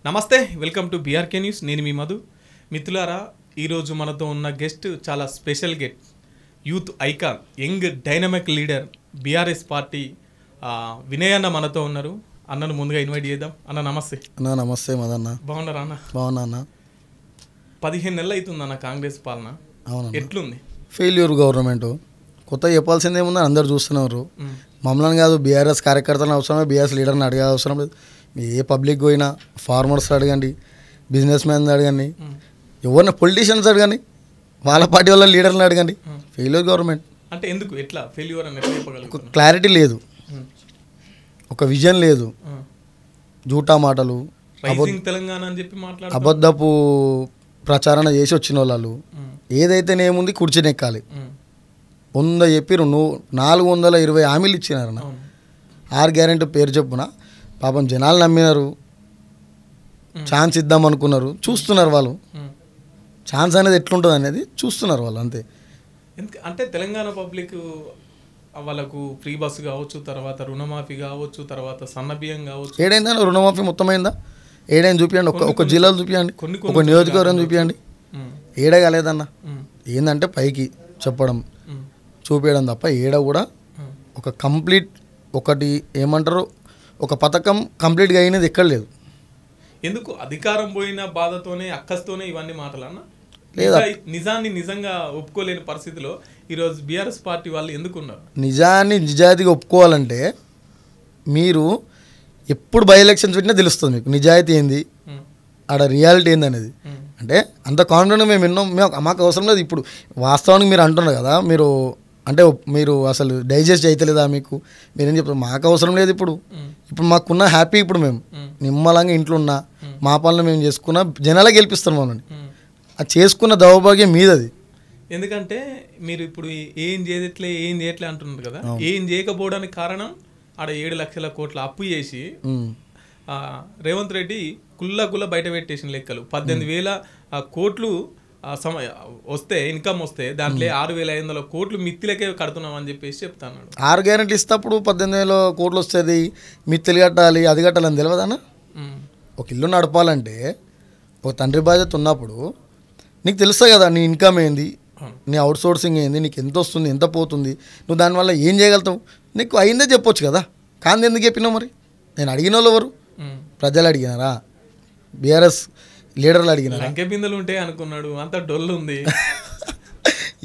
నమస్తే welcome to BRK news. నేను మీ మధు. మిత్రులారా, ఈరోజు మనతో ఉన్న గెస్ట్ చాలా special guest, youth icon, young dynamic leader, BRS party Vinay అన్న మనతో ఉన్నారు. అన్నను ముందుగా ఇన్వైట్ చేద్దాం. అన్న నమస్తే. అన్న నమస్తే మదన్న. బాగున్నారా అన్న? బాగున్నా అన్న. 15 నెలలు అవుతుంది అన్న కాంగ్రెస్ పాలన. అవునన్న. ఎట్లుంది? Failure government. కొత్త చెప్పాల్సింది ఏముందని అందరు చూస్తున్నారు. మమ్మల్ని కాదు, బీఆర్ఎస్ కార్యకర్తలను అవసరమే, బీఆర్ఎస్ లీడర్ని అడిగే అవసరం లేదు. ఏ పబ్లిక్ పోయినా ఫార్మర్స్ అడగండి, బిజినెస్ మ్యాన్ అడగండి, ఎవరిని పొలిటీషియన్స్ అడగండి, వాళ్ళ పార్టీ వాళ్ళ లీడర్ని అడగండి. Failure government. అంటే ఎందుకు, ఎట్లా ఫెయిల్యూర్ అని ఎట్లా చెప్పగలుగుతారు? ఒక క్లారిటీ లేదు, ఒక విజన్ లేదు, జూటా మాటలు, తెలంగాణ అని చెప్పి మాట్లాడు, అబద్ధపు ప్రచారణ చేసి వచ్చిన వాళ్ళు ఏదైతేనేముంది కుర్చీనెక్కాలి. 100 చెప్పిరు, 420 హామీలు ఇచ్చినారన్న. 6 గ్యారెంటీ పేరు చెప్పున పాపం జనాలు నమ్మినారు, ఛాన్స్ ఇద్దాం అనుకున్నారు. చూస్తున్నారు వాళ్ళు, ఛాన్స్ అనేది ఎట్లుంటుంది అనేది చూస్తున్నారు వాళ్ళు, అంతే. అంటే తెలంగాణ పబ్లిక్ వాళ్ళకు ఫ్రీ బస్సు కావచ్చు, తర్వాత రుణమాఫీ కావచ్చు, తర్వాత సన్నబియ్యం కావచ్చు. ఏడైందా రుణమాఫీ మొత్తం అయిందా? ఏడైంది చూపించండి, ఒక జిల్లాలో చూపించండి, ఒక నియోజకవర్గం చూపించండి. ఏడ కాలేదన్న. ఏంటంటే పైకి చెప్పడం, చూపించడం తప్ప ఏడ కూడా ఒక కంప్లీట్, ఒకటి ఏమంటారు, ఒక పథకం కంప్లీట్గా అయినది ఎక్కడ లేదు. ఎందుకు? అధికారం పోయిన బాధతోనే, అక్కస్తోనే ఇవన్నీ మాటలన్నా? లేదా నిజాన్ని నిజంగా ఒప్పుకోలేని పరిస్థితిలో ఈరోజు బీఆర్ఎస్ పార్టీ వాళ్ళు ఎందుకున్నారు? నిజాన్ని నిజాయితీగా ఒప్పుకోవాలంటే మీరు ఎప్పుడు బై ఎలక్షన్స్ పెట్టినా తెలుస్తుంది మీకు నిజాయితీ ఏంది, ఆడ రియాలిటీ ఏంది అనేది. అంటే అంత కాన్ఫిడెంట్గా మేము విన్నాం, మాకు అవసరం లేదు. ఇప్పుడు వాస్తవానికి మీరు అంటున్నారు కదా, మీరు అసలు డైజెస్ట్ అవుతలేదా మీకు, మీరేం చెప్తారు? మాకు అవసరం లేదు. ఇప్పుడు మాకున్న హ్యాపీ, ఇప్పుడు మేము నిమ్మలంగా ఇంట్లో ఉన్నా, మా పనులు మేము చేసుకున్నా, జనాలే గెలిపిస్తాం మమ్మల్ని. అది చేసుకున్న దౌర్భాగ్యం మీదది. ఎందుకంటే మీరు ఇప్పుడు ఏం చేయట్లే అంటున్నారు కదా. ఏం చేయకపోవడానికి కారణం ఆడ 7 లక్షల కోట్ల అప్పు చేసి రేవంత్ రెడ్డి కుల్ల బయట పెట్టేసిన లెక్కలు. 18,000 కోట్లు వస్తే, ఇన్కమ్ వస్తే దాంట్లో 6,500 కోట్లు మిత్తిలకే కడుతున్నాం అని చెప్పేసి చెప్తాను. 6 గ్యారెంటీ ఇస్తప్పుడు 18,000 కోట్లు వస్తుంది, మిత్తిలు కట్టాలి, అది కట్టాలని తెలియదన్నా. ఒక ఇల్లు నడపాలంటే ఒక తండ్రి బాధ్యత ఉన్నప్పుడు నీకు తెలుస్తుంది కదా, నీ ఇన్కమ్ ఏంది, నీ అవుట్ సోర్సింగ్ ఏంది, నీకు ఎంత వస్తుంది, ఎంత పోతుంది, నువ్వు దానివల్ల ఏం చేయగలుగుతావు, నీకు అయిందే చెప్పొచ్చు కదా. కాంది ఎందుకు చెప్పినావు? మరి నేను అడిగిన వాళ్ళు ఎవరు? ప్రజలు అడిగినారా? బీఆర్ఎస్ లీడర్లు అడిగినారా? లంక బిందెలు ఉంటాయి అనుకున్నాడు, అంత డొల్లు ఉంది.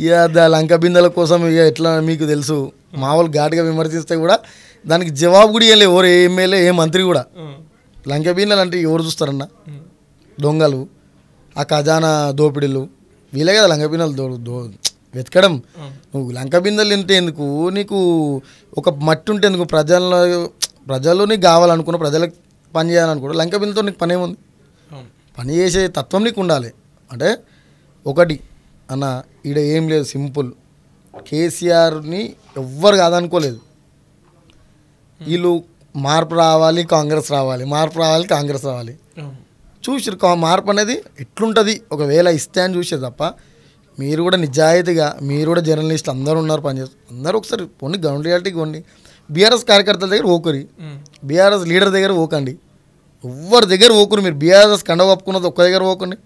ఇక లంక బిందెల కోసం ఇక ఎట్లా మీకు తెలుసు, మామూలు ఘాటుగా విమర్శిస్తే కూడా దానికి జవాబు కూడా ఇవ్వలేదు ఎవరు, ఏ ఎమ్మెల్యే, ఏ మంత్రి కూడా. లంక బిందెలు అంటే ఎవరు చూస్తారన్న? దొంగలు, ఆ ఖజానా దోపిడీలు, వీలే కదా లంక బిందెలు వెతకడం. నువ్వు లంక బిందెలు తింటే ఎందుకు, నీకు ఒక మట్టి ఉంటే ఎందుకు, ప్రజలు నీకు కావాలనుకున్న, ప్రజలకు పని చేయాలనుకుంటా, లంక బిందెతో నీకు పని ఏముంది? పని చేసే తత్వం నీకు ఉండాలి. అంటే ఒకటి అన్న, ఈడ ఏం లేదు, సింపుల్. కేసీఆర్ని ఎవ్వరు కాదనుకోలేదు. వీళ్ళు మార్పు రావాలి, కాంగ్రెస్ రావాలి, మార్పు రావాలి, కాంగ్రెస్ రావాలి. చూసిరు మార్పు అనేది ఎట్లుంటుంది, ఒకవేళ ఇస్తే అని చూసారు తప్ప. మీరు కూడా నిజాయితీగా, మీరు కూడా జర్నలిస్టులు అందరూ ఉన్నారు, పనిచేస్తారు అందరూ. ఒకసారి పోండి, గ్రౌండ్ రియాలిటీకి పోండి. బీఆర్ఎస్ కార్యకర్తల దగ్గర ఓకరి, బీఆర్ఎస్ లీడర్ దగ్గర ఓకండి, ఎవరి దగ్గర ఓకురు. మీరు బీఆర్ఎస్ కండ కప్పుకున్నది ఒక్క దగ్గర ఓకండి,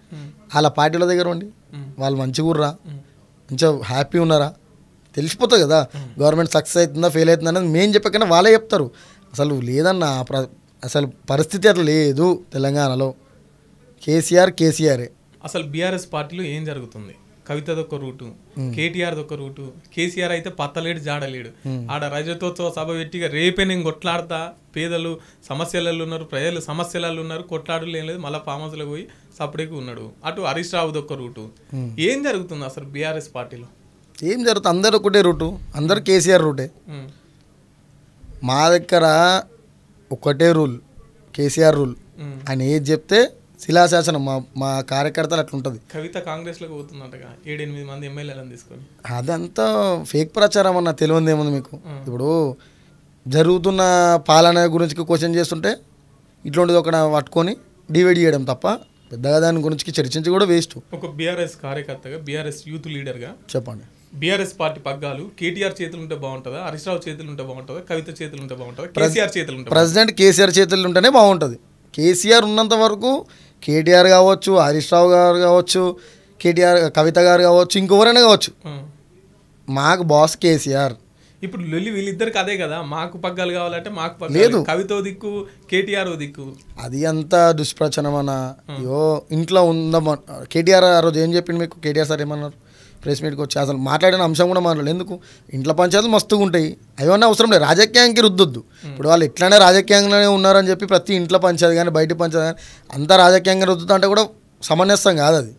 వాళ్ళ పార్టీల దగ్గర ఉండి, వాళ్ళు మంచిగా ఉర్రా, మంచిగా హ్యాపీ ఉన్నారా తెలిసిపోతుంది కదా. గవర్నమెంట్ సక్సెస్ అవుతుందా, ఫెయిల్ అవుతుందా అనేది మేము చెప్పకనే వాళ్ళే చెప్తారు. అసలు లేదన్న, అసలు పరిస్థితి అట్లా లేదు తెలంగాణలో. కేసీఆరే. అసలు బీఆర్ఎస్ పార్టీలో ఏం జరుగుతుంది? కవితదొక్క రూటు, కేటీఆర్దొక్క రూటు, కేసీఆర్ అయితే పత్తలేడు, జాడలేడు. ఆడ రజతోత్సవ సభ పెట్టిగా రేపే నేను కొట్లాడతా, పేదలు సమస్యలలో ఉన్నారు, ప్రజలు సమస్యలలో ఉన్నారు, కొట్లాడలు ఏం లేదు, మళ్ళీ ఫామ్ హౌస్లో పోయి సపరేట్గా ఉన్నాడు. అటు హరీష్ రావుదొక్క రూటు. ఏం జరుగుతుంది అసలు బీఆర్ఎస్ పార్టీలో? ఏం జరుగుతుంది? అందరు ఒకటే రూటు, అందరు కేసీఆర్ రూటే. మా దగ్గర ఒకటే రూల్, కేసీఆర్ రూల్. ఆయన ఏది చెప్తే శిలాశాసనం. మా కార్యకర్తలు అట్లుంటుంది. కవిత కాంగ్రెస్లోకి పోతుందంటగా 7-8 మంది ఎమ్మెల్యేలను తీసుకొని. అదంతా ఫేక్ ప్రచారం అన్న, తెలియదు ఏముంది మీకు. ఇప్పుడు జరుగుతున్న పాలన గురించి క్వశ్చన్ చేస్తుంటే ఇట్లాంటిది ఒక పట్టుకొని డివైడ్ చేయడం తప్ప పెద్దగా దాని గురించి చర్చించి కూడా వేస్ట్. ఒక బీఆర్ఎస్ కార్యకర్తగా, బీఆర్ఎస్ యూత్ లీడర్గా చెప్పండి, బీఆర్ఎస్ పార్టీ పగ్గాలు కేటీఆర్ చేతులు ఉంటే బాగుంటుందా, హరీష్ రావు చేతులు ఉంటే బాగుంటుందా, కవిత చేతులు ఉంటే బాగుంటుందా, కేసీఆర్ చేతులు ఉంటే? ప్రెసిడెంట్ కేసీఆర్ చేతులు ఉంటేనే బాగుంటుంది. కేసీఆర్ ఉన్నంత వరకు కేటీఆర్ కావచ్చు, హరీష్ రావు గారు కావచ్చు, కవిత గారు కావచ్చు, ఇంకెవరైనా కావచ్చు, మాకు బాస్ కేసీఆర్. ఇప్పుడు వీళ్ళిద్దరికి అదే కదా, మాకు పగ్గాలు కావాలంటే మాకు పగ్గాలు లేదు, కవిత దిక్కు కేటీఆర్ దిక్కు. అది అంత దుష్ప్రచనం అన్న. అయ్యో ఇంట్లో ఉందమ్మా. కేటీఆర్ ఆ రోజు ఏం చెప్పింది మీకు? కేటీఆర్ సార్ ఏమన్నారు? ప్రెస్ మీట్కి వచ్చి అసలు మాట్లాడిన అంశం కూడా మాట్లాడలేదు. ఎందుకు? ఇంట్లో పంచాయతీలు మస్తుగా ఉంటాయి, అవన్నీ అవసరం లేదు, రాజకీయానికి రుద్దొద్దు. ఇప్పుడు వాళ్ళు ఎట్లానే రాజకీయంగానే ఉన్నారని చెప్పి ప్రతి ఇంట్లో పంచాయతీ కానీ బయట పంచాయతీ కానీ అంతా రాజకీయంగా రుద్దుతా అంటే కూడా సమంజసం కాదు, అది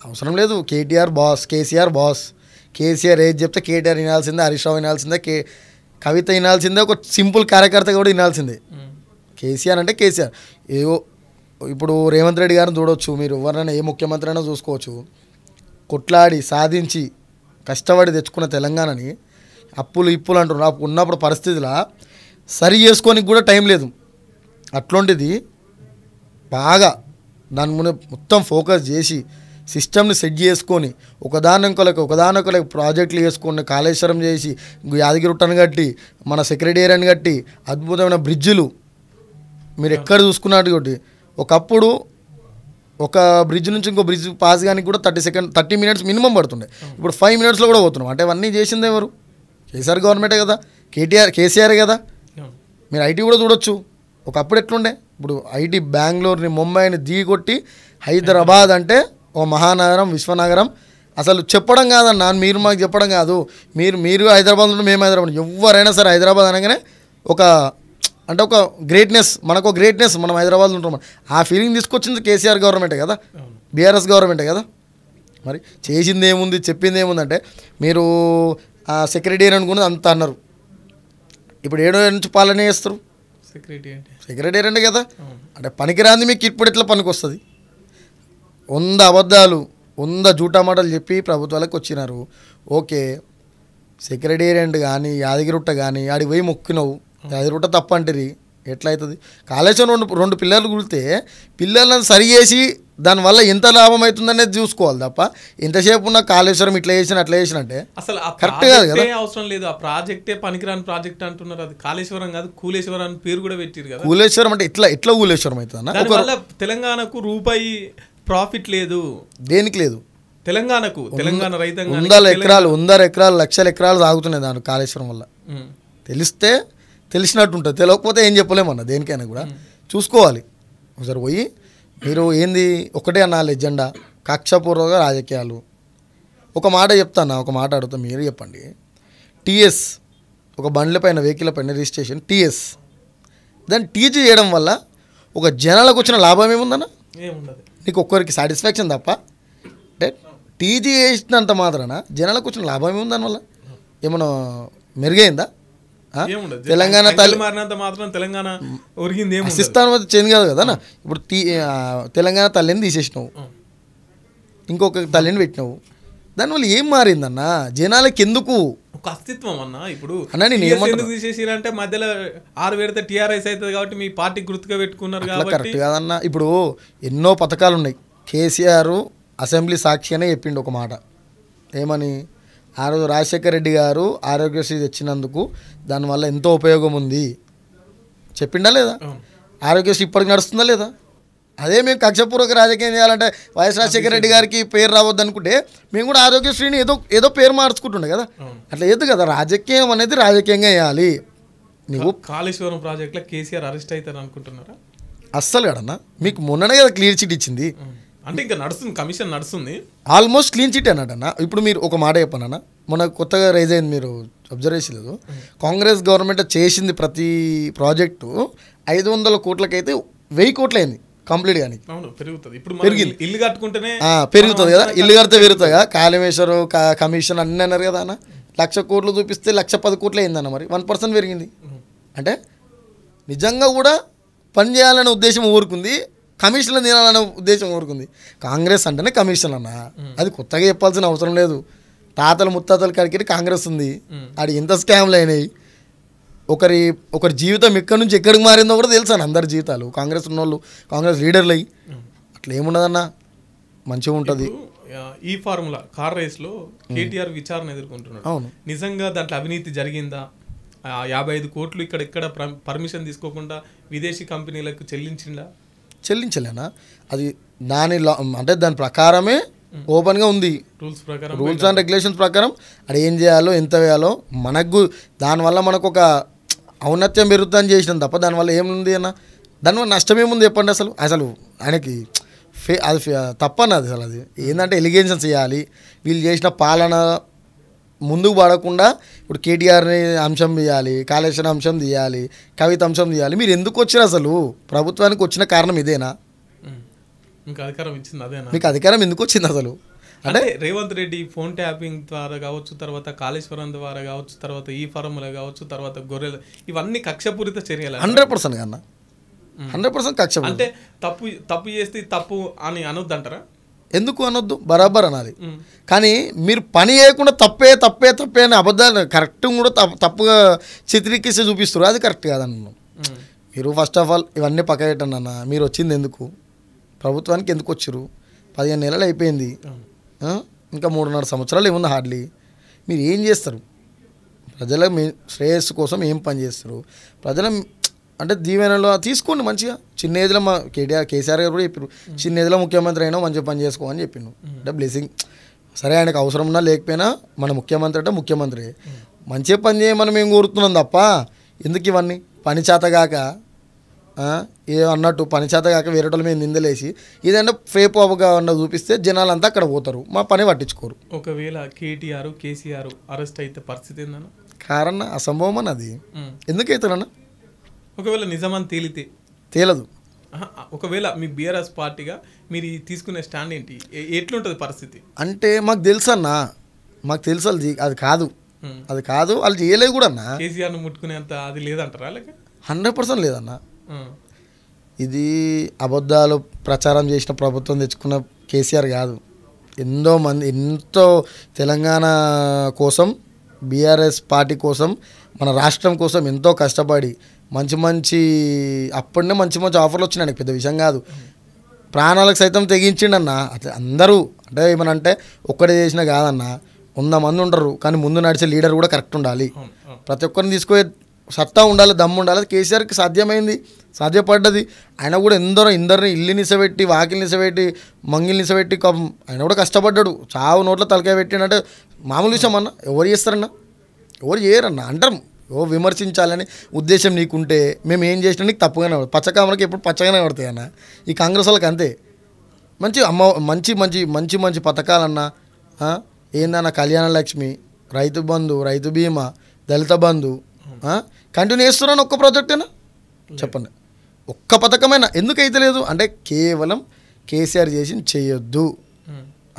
అవసరం లేదు. KTR boss, KCR boss. కేసీఆర్ ఏది చెప్తే కేటీఆర్ వినాల్సిందే, హరీష్ రావు వినాల్సిందే, కవిత వినాల్సిందే, ఒక సింపుల్ కార్యకర్త కూడా వినాల్సిందే. కేసీఆర్ అంటే కేసీఆర్. ఏవో ఇప్పుడు రేవంత్ రెడ్డి గారిని చూడవచ్చు, మీరు ఎవరైనా ఏ ముఖ్యమంత్రి అయినా చూసుకోవచ్చు, కొట్లాడి సాధించి కష్టపడి తెచ్చుకున్న తెలంగాణని అప్పులు ఇప్పులు అంటున్నారు. ఉన్నప్పుడు పరిస్థితుల సరి చేసుకోనికి కూడా టైం లేదు. అట్లాంటిది బాగా దాని ముందు మొత్తం ఫోకస్ చేసి సిస్టమ్ని సెట్ చేసుకొని ఒకదానొకరికి ప్రాజెక్టులు చేసుకొని కాళేశ్వరం చేసి యాదగిరిగుట్టను కట్టి మన సెక్రటేరియట్ని కట్టి అద్భుతమైన బ్రిడ్జిలు మీరు ఎక్కడ చూసుకున్నట్టు ఒకటి. ఒకప్పుడు ఒక బ్రిడ్జ్ నుంచి ఇంకో బ్రిడ్జ్ పాస్ కానీ కూడా 30 మినిట్స్ మినిమం పడుతుండే, ఇప్పుడు 5 మినిట్స్లో కూడా పోతున్నాం. అంటే అవన్నీ చేసింది ఎవరు? కేసీఆర్ గవర్నమెంటే కదా, కేసీఆరే కదా. మీరు ఐటీ కూడా చూడొచ్చు. ఒకప్పుడు ఎట్లుండే, ఇప్పుడు ఐటీ బెంగళూరుని ముంబైని దిగొట్టి హైదరాబాద్ అంటే ఓ మహానగరం, విశ్వనగరం. అసలు చెప్పడం కాదన్నా, మీరు మాకు చెప్పడం కాదు, మీరు హైదరాబాద్ నుండి మేము హైదరాబాద్, ఎవరైనా సరే హైదరాబాద్ అనగానే ఒక గ్రేట్నెస్, మనకు గ్రేట్నెస్, మనం హైదరాబాద్లో ఉంటాం. ఆ ఫీలింగ్ తీసుకొచ్చింది కేసీఆర్ గవర్నమెంటే కదా, బీఆర్ఎస్ గవర్నమెంటే కదా. మరి చేసింది ఏముంది, చెప్పింది ఏముందంటే మీరు ఆ సెక్రటేరియట్ అనుకున్నది అంత అన్నారు. ఇప్పుడు 7 నుంచి పాలన చేస్తారు సెక్రటేరియట్ కదా. అంటే పనికిరాంది మీకు ఇప్పుడు ఎట్లా పనికి వస్తుంది? 100 అబద్ధాలు 100 జూటా మాటలు చెప్పి ప్రభుత్వాలకు వచ్చినారు. ఓకే, సెక్రటేరియట్ కానీ యాదగిరిగుట్ట కానీ ఆడికి పోయి మొక్కినవు, యాదగిరిగుట్ట తప్పంటిరి, ఎట్లయితుంది? కాళేశ్వరం 2 పిల్లర్లు కూలితే పిల్లలను సరి చేసి దానివల్ల ఎంత లాభం అవుతుందనేది చూసుకోవాలి తప్ప ఎంతసేపు ఉన్న కాళేశ్వరం ఇట్లా చేసిన అట్లా చేసినట్టే అసలు కరెక్ట్ కాదు కదా. అవసరం లేదు, ఆ ప్రాజెక్టే పనికిరాని ప్రాజెక్ట్ అంటున్నారు. అది కాళేశ్వరం కాదు, కూలేశ్వరం అని పేరు కూడా పెట్టారు కదా. కూలేశ్వరం అంటే ఎట్లా కూలేశ్వరం అవుతుంది? తెలంగాణకు రూపాయి ప్రాఫిట్ లేదు, దేనికి లేదు. తెలంగాణ రైతాంగం 100 ఎకరాలు లక్షల ఎకరాలు సాగుతున్నాయి దాని కాళేశ్వరం వల్ల. తెలిస్తే తెలిసినట్టు ఉంటుంది, తెలియకపోతే ఏం చెప్పలేమన్నా. దేనికైనా కూడా చూసుకోవాలి. ఒకసారి పోయి మీరు ఏంది ఒకటే అనాలి ఎజెండా, కక్షపూర్వక రాజకీయాలు. ఒక మాట చెప్తాను, ఒక మాట అడుగుతా, మీరు చెప్పండి. టీఎస్ ఒక బండ్ల పైన వెహికల్ పైన రిజిస్ట్రేషన్ టీఎస్, దాన్ని టీజీ చేయడం వల్ల ఒక జనాలకు వచ్చిన లాభం ఏముందన్న? ఏముండదు. నీకు ఒక్కరికి సాటిస్ఫాక్షన్ తప్ప. అంటే టీజీ చేసినంత మాత్రాన జనాలకు వచ్చిన లాభం ఏముంది? దానివల్ల ఏమన్నా మెరుగైందా? తెలంగాణ తెలంగాణ సిస్తాన్ చేంజ్ కాదు కదా. ఇప్పుడు తెలంగాణ తల్లిని తీసేసినావు, ఇంకొక తల్లిని పెట్టినావు, దానివల్ల ఏం మారిందన్న? జనాలకి ఎందుకు ఒక అస్తిత్వం అన్న? ఇప్పుడు ఎందుకు తీసేసిరంటే మధ్యలో 6 పెడితే టీఆర్ఎస్ అవుతుంది కాబట్టి మీ పార్టీ గుర్తుగా పెట్టుకున్నారు కాబట్టి కరెక్ట్ కాదన్న. ఇప్పుడు ఎన్నో పథకాలు ఉన్నాయి. కేసీఆర్ అసెంబ్లీ సాక్షిగానే చెప్పిండు ఒక మాట, ఏమని? ఆ రోజు రాజశేఖర రెడ్డి గారు ఆరోగ్యశ్రీ తెచ్చినందుకు దానివల్ల ఎంతో ఉపయోగం ఉంది చెప్పిండా లేదా? ఆరోగ్యశ్రీ ఇప్పటికి నడుస్తుందా లేదా? అదే మేము కక్షపూర్వక రాజకీయం చేయాలంటే వైఎస్ రాజశేఖర రెడ్డి గారికి పేరు రావద్దు అనుకుంటే మేము కూడా ఆరోగ్యశ్రీని ఏదో పేరు మార్చుకుంటుండే కదా. అట్లా ఏదు కదా, రాజకీయం అనేది రాజకీయంగా వేయాలి. నువ్వు కాళేశ్వరం ప్రాజెక్ట్లో కేసీఆర్ అరెస్ట్ అవుతారు అనుకుంటున్నారా? అస్సలు కదన్నా, మీకు మొన్ననే కదా క్లియర్ చిట్ ఇచ్చింది. అంటే ఇంకా నడుస్తుంది, కమిషన్ నడుస్తుంది, ఆల్మోస్ట్ క్లీన్ చిట్ అన్నట్టన్నా. ఇప్పుడు మీరు ఒక మాట చెప్పనన్నా, మొన్న కొత్తగా రైజ్ అయింది, మీరు అబ్జర్వ్ చేసలేదు, కాంగ్రెస్ గవర్నమెంట్ చేసింది ప్రతి ప్రాజెక్టు 500 కోట్లకైతే 1000 కోట్లు అయింది కంప్లీట్ కానీ. పెరుగుతుంది. ఇప్పుడు పెరిగింది, ఇల్లు కట్టుకుంటేనే పెరుగుతుంది కదా, ఇల్లు కడితే పెరుగుతుంది కదా. కాళేశ్వరం కమిషన్ అన్నీ అన్నారు కదా అన్న. 1,00,000 కోట్లు చూపిస్తే 1,10 కోట్లు అయిందన్న, మరి 1% పెరిగింది. అంటే నిజంగా కూడా పని చేయాలనే ఉద్దేశం ఊరుకుంది, కమిషన్లు తినాలనే ఉద్దేశం ఊరుకుంది. కాంగ్రెస్ అంటేనే కమిషన్ అన్న, అది కొత్తగా చెప్పాల్సిన అవసరం లేదు. తాతలు ముత్తాతల కాడికి కాంగ్రెస్ ఉంది, ఆడి ఎంత స్కామ్లు అయినాయి. ఒకరి జీవితం ఎక్కడి నుంచి ఎక్కడికి మారిందో కూడా తెలుసాను. అందరి జీవితాలు కాంగ్రెస్ ఉన్నోళ్ళు, కాంగ్రెస్ లీడర్లు అయ్యి అట్లా ఏమున్నదన్న, మంచిగా ఉంటుంది. ఈ ఫార్ములా కార్ రేస్లో కేటీఆర్ విచారణ ఎదుర్కొంటున్నాడు. అవును, నిజంగా దాంట్లో అవినీతి జరిగిందా, 55 కోట్లు ఇక్కడ పర్మిషన్ తీసుకోకుండా విదేశీ కంపెనీలకు చెల్లించలేనా? అది అంటే దాని ప్రకారమే ఓపెన్గా ఉంది. రూల్స్ అండ్ రెగ్యులేషన్స్ ప్రకారం అది ఏం చేయాలో ఎంత వేయాలో మనకు దానివల్ల మనకు ఒక ఔన్నత్యం పెరుగుతుందని చేసినాం తప్ప దానివల్ల ఏముంది అన్న? దానివల్ల నష్టం ఏముంది చెప్పండి? అసలు ఆయనకి అది తప్పన్నది. అసలు అది ఏంటంటే ఎలిగేషన్స్ చేయాలి. వీళ్ళు చేసిన పాలన ముందుకు పడకుండా ఇప్పుడు కేటీఆర్ని అంశం తీయాలి, కాళేశ్వరం అంశం తీయాలి, కవిత అంశం తీయాలి. మీరు ఎందుకు వచ్చారు? అసలు ప్రభుత్వానికి వచ్చిన కారణం ఇదేనా? మీకు అధికారం ఇచ్చింది అదేనా? మీకు అధికారం ఎందుకు వచ్చింది అసలు? అంటే రేవంత్ రెడ్డి ఫోన్ ట్యాపింగ్ ద్వారా కావచ్చు, తర్వాత కాళేశ్వరం ద్వారా కావచ్చు, తర్వాత ఈ ఫార్ములా కావచ్చు, తర్వాత గొర్రెలు, ఇవన్నీ కక్షపూరిత చర్యలు 100% కన్నా 100% కక్ష. అంటే తప్పు చేస్తే తప్పు అని అనొద్దంటారా? ఎందుకు అనొద్దు? బరాబర్ అనాలి. కానీ మీరు పని చేయకుండా తప్పే అని అబద్ధాలు కరెక్ట్ కూడా తప్పుగా చిత్రీకరిస్తే చూపిస్తారు. అది కరెక్ట్ కాదన్న. మీరు ఫస్ట్ ఆఫ్ ఆల్ ఇవన్నీ పక్క పెట్టండి అన్న. మీరు వచ్చింది ఎందుకు? ప్రభుత్వానికి ఎందుకు వచ్చారు? 15 నెలలు అయిపోయింది, ఇంకా 3.5 సంవత్సరాలు ఏముంది హార్డ్లీ. మీరు ఏం చేస్తారు? ప్రజల శ్రేయస్సు కోసం ఏం పని చేస్తారు? ప్రజల అంటే దీవెనలో తీసుకోండి మంచిగా. చిన్న ఏజ్లో మా కేసీఆర్ గారు కూడా చెప్పారు, చిన్న ఏజ్లో ముఖ్యమంత్రి అయినా మంచిగా పని చేసుకో అని చెప్పిండు. అంటే బ్లెస్సింగ్. సరే, ఆయనకు అవసరం ఉన్నా లేకపోయినా మన ముఖ్యమంత్రి అంటే ముఖ్యమంత్రి. మంచిగా పని చేయమని మేము కోరుతున్నాం తప్ప ఎందుకు ఇవన్నీ పని చేతగాక అన్నట్టు పని చేతగాక వేరేటోళ్ళ మీద నిందలేసి ఇదంటే ఫేప్ అవగా చూపిస్తే జనాలంతా అక్కడ పోతారు, మా పని పట్టించుకోరు. ఒకవేళ కేటీఆర్ కేసీఆర్ అరెస్ట్ అయితే పరిస్థితి ఏందన్న? కారణం అసంభవం అన్నది. ఎందుకైతారన్న? ఒకవేళ నిజమని తేలదు. ఒకవేళ మీ బీఆర్ఎస్ పార్టీగా మీరు తీసుకునే స్టాండ్ ఏంటి? ఎట్లుంటుంది పరిస్థితి? అంటే మాకు తెలుసన్నా, మాకు తెలుసు అది కాదు, వాళ్ళు చేయలేదు కూడా అన్న. కేసీఆర్ను ముట్టుకునేంత అది లేదంటారా? 100% లేదన్న. ఇది అబద్ధాలు ప్రచారం చేసిన ప్రభుత్వం తెచ్చుకున్న కేసీఆర్ కాదు. ఎంతో తెలంగాణ కోసం, బీఆర్ఎస్ పార్టీ కోసం, మన రాష్ట్రం కోసం ఎంతో కష్టపడి అప్పుడే మంచి ఆఫర్లు వచ్చినాయి. పెద్ద విషయం కాదు. ప్రాణాలకు సైతం తెగించిండన్న. అట్లా అందరూ అంటే ఏమనంటే ఒక్కడే చేసినా కాదన్న, 100 మంది ఉంటారు. కానీ ముందు నడిచే లీడర్ కూడా కరెక్ట్ ఉండాలి. ప్రతి ఒక్కరిని తీసుకునే సత్తా ఉండాలి, దమ్ము ఉండాలి. కేసీఆర్కి సాధ్యమైంది, సాధ్యపడ్డది. ఆయన కూడా ఇందరిని ఇల్లు నిసబెట్టి, వాకిలు నిసబెట్టి, మంగిలు నిసబెట్టి ఆయన కూడా కష్టపడ్డాడు. చావు నోట్లో తలకాయ పెట్టిండంటే మామూలు విషయం అన్న. ఎవరు చేస్తారన్న? ఎవరు చేయరన్న. అంటారు విమర్శించాలని ఉద్దేశం నీకుంటే మేము ఏం చేసినా నీకు తప్పుగానే పడుతుంది. పచ్చకామలకి ఎప్పుడు పచ్చగానే పడతాయి అన్న. ఈ కాంగ్రెస్ వాళ్ళకి అంతే. మంచి పథకాలన్నా ఏందన్న, కళ్యాణ లక్ష్మి, రైతు బంధు, రైతు బీమా, దళిత బంధు కంటిన్యూ చేస్తున్నాను. ఒక్క ప్రాజెక్టేనా చెప్పండి? ఒక్క పథకమైనా ఎందుకు అయితే లేదు? అంటే కేవలం కేసీఆర్ చేసి చేయొద్దు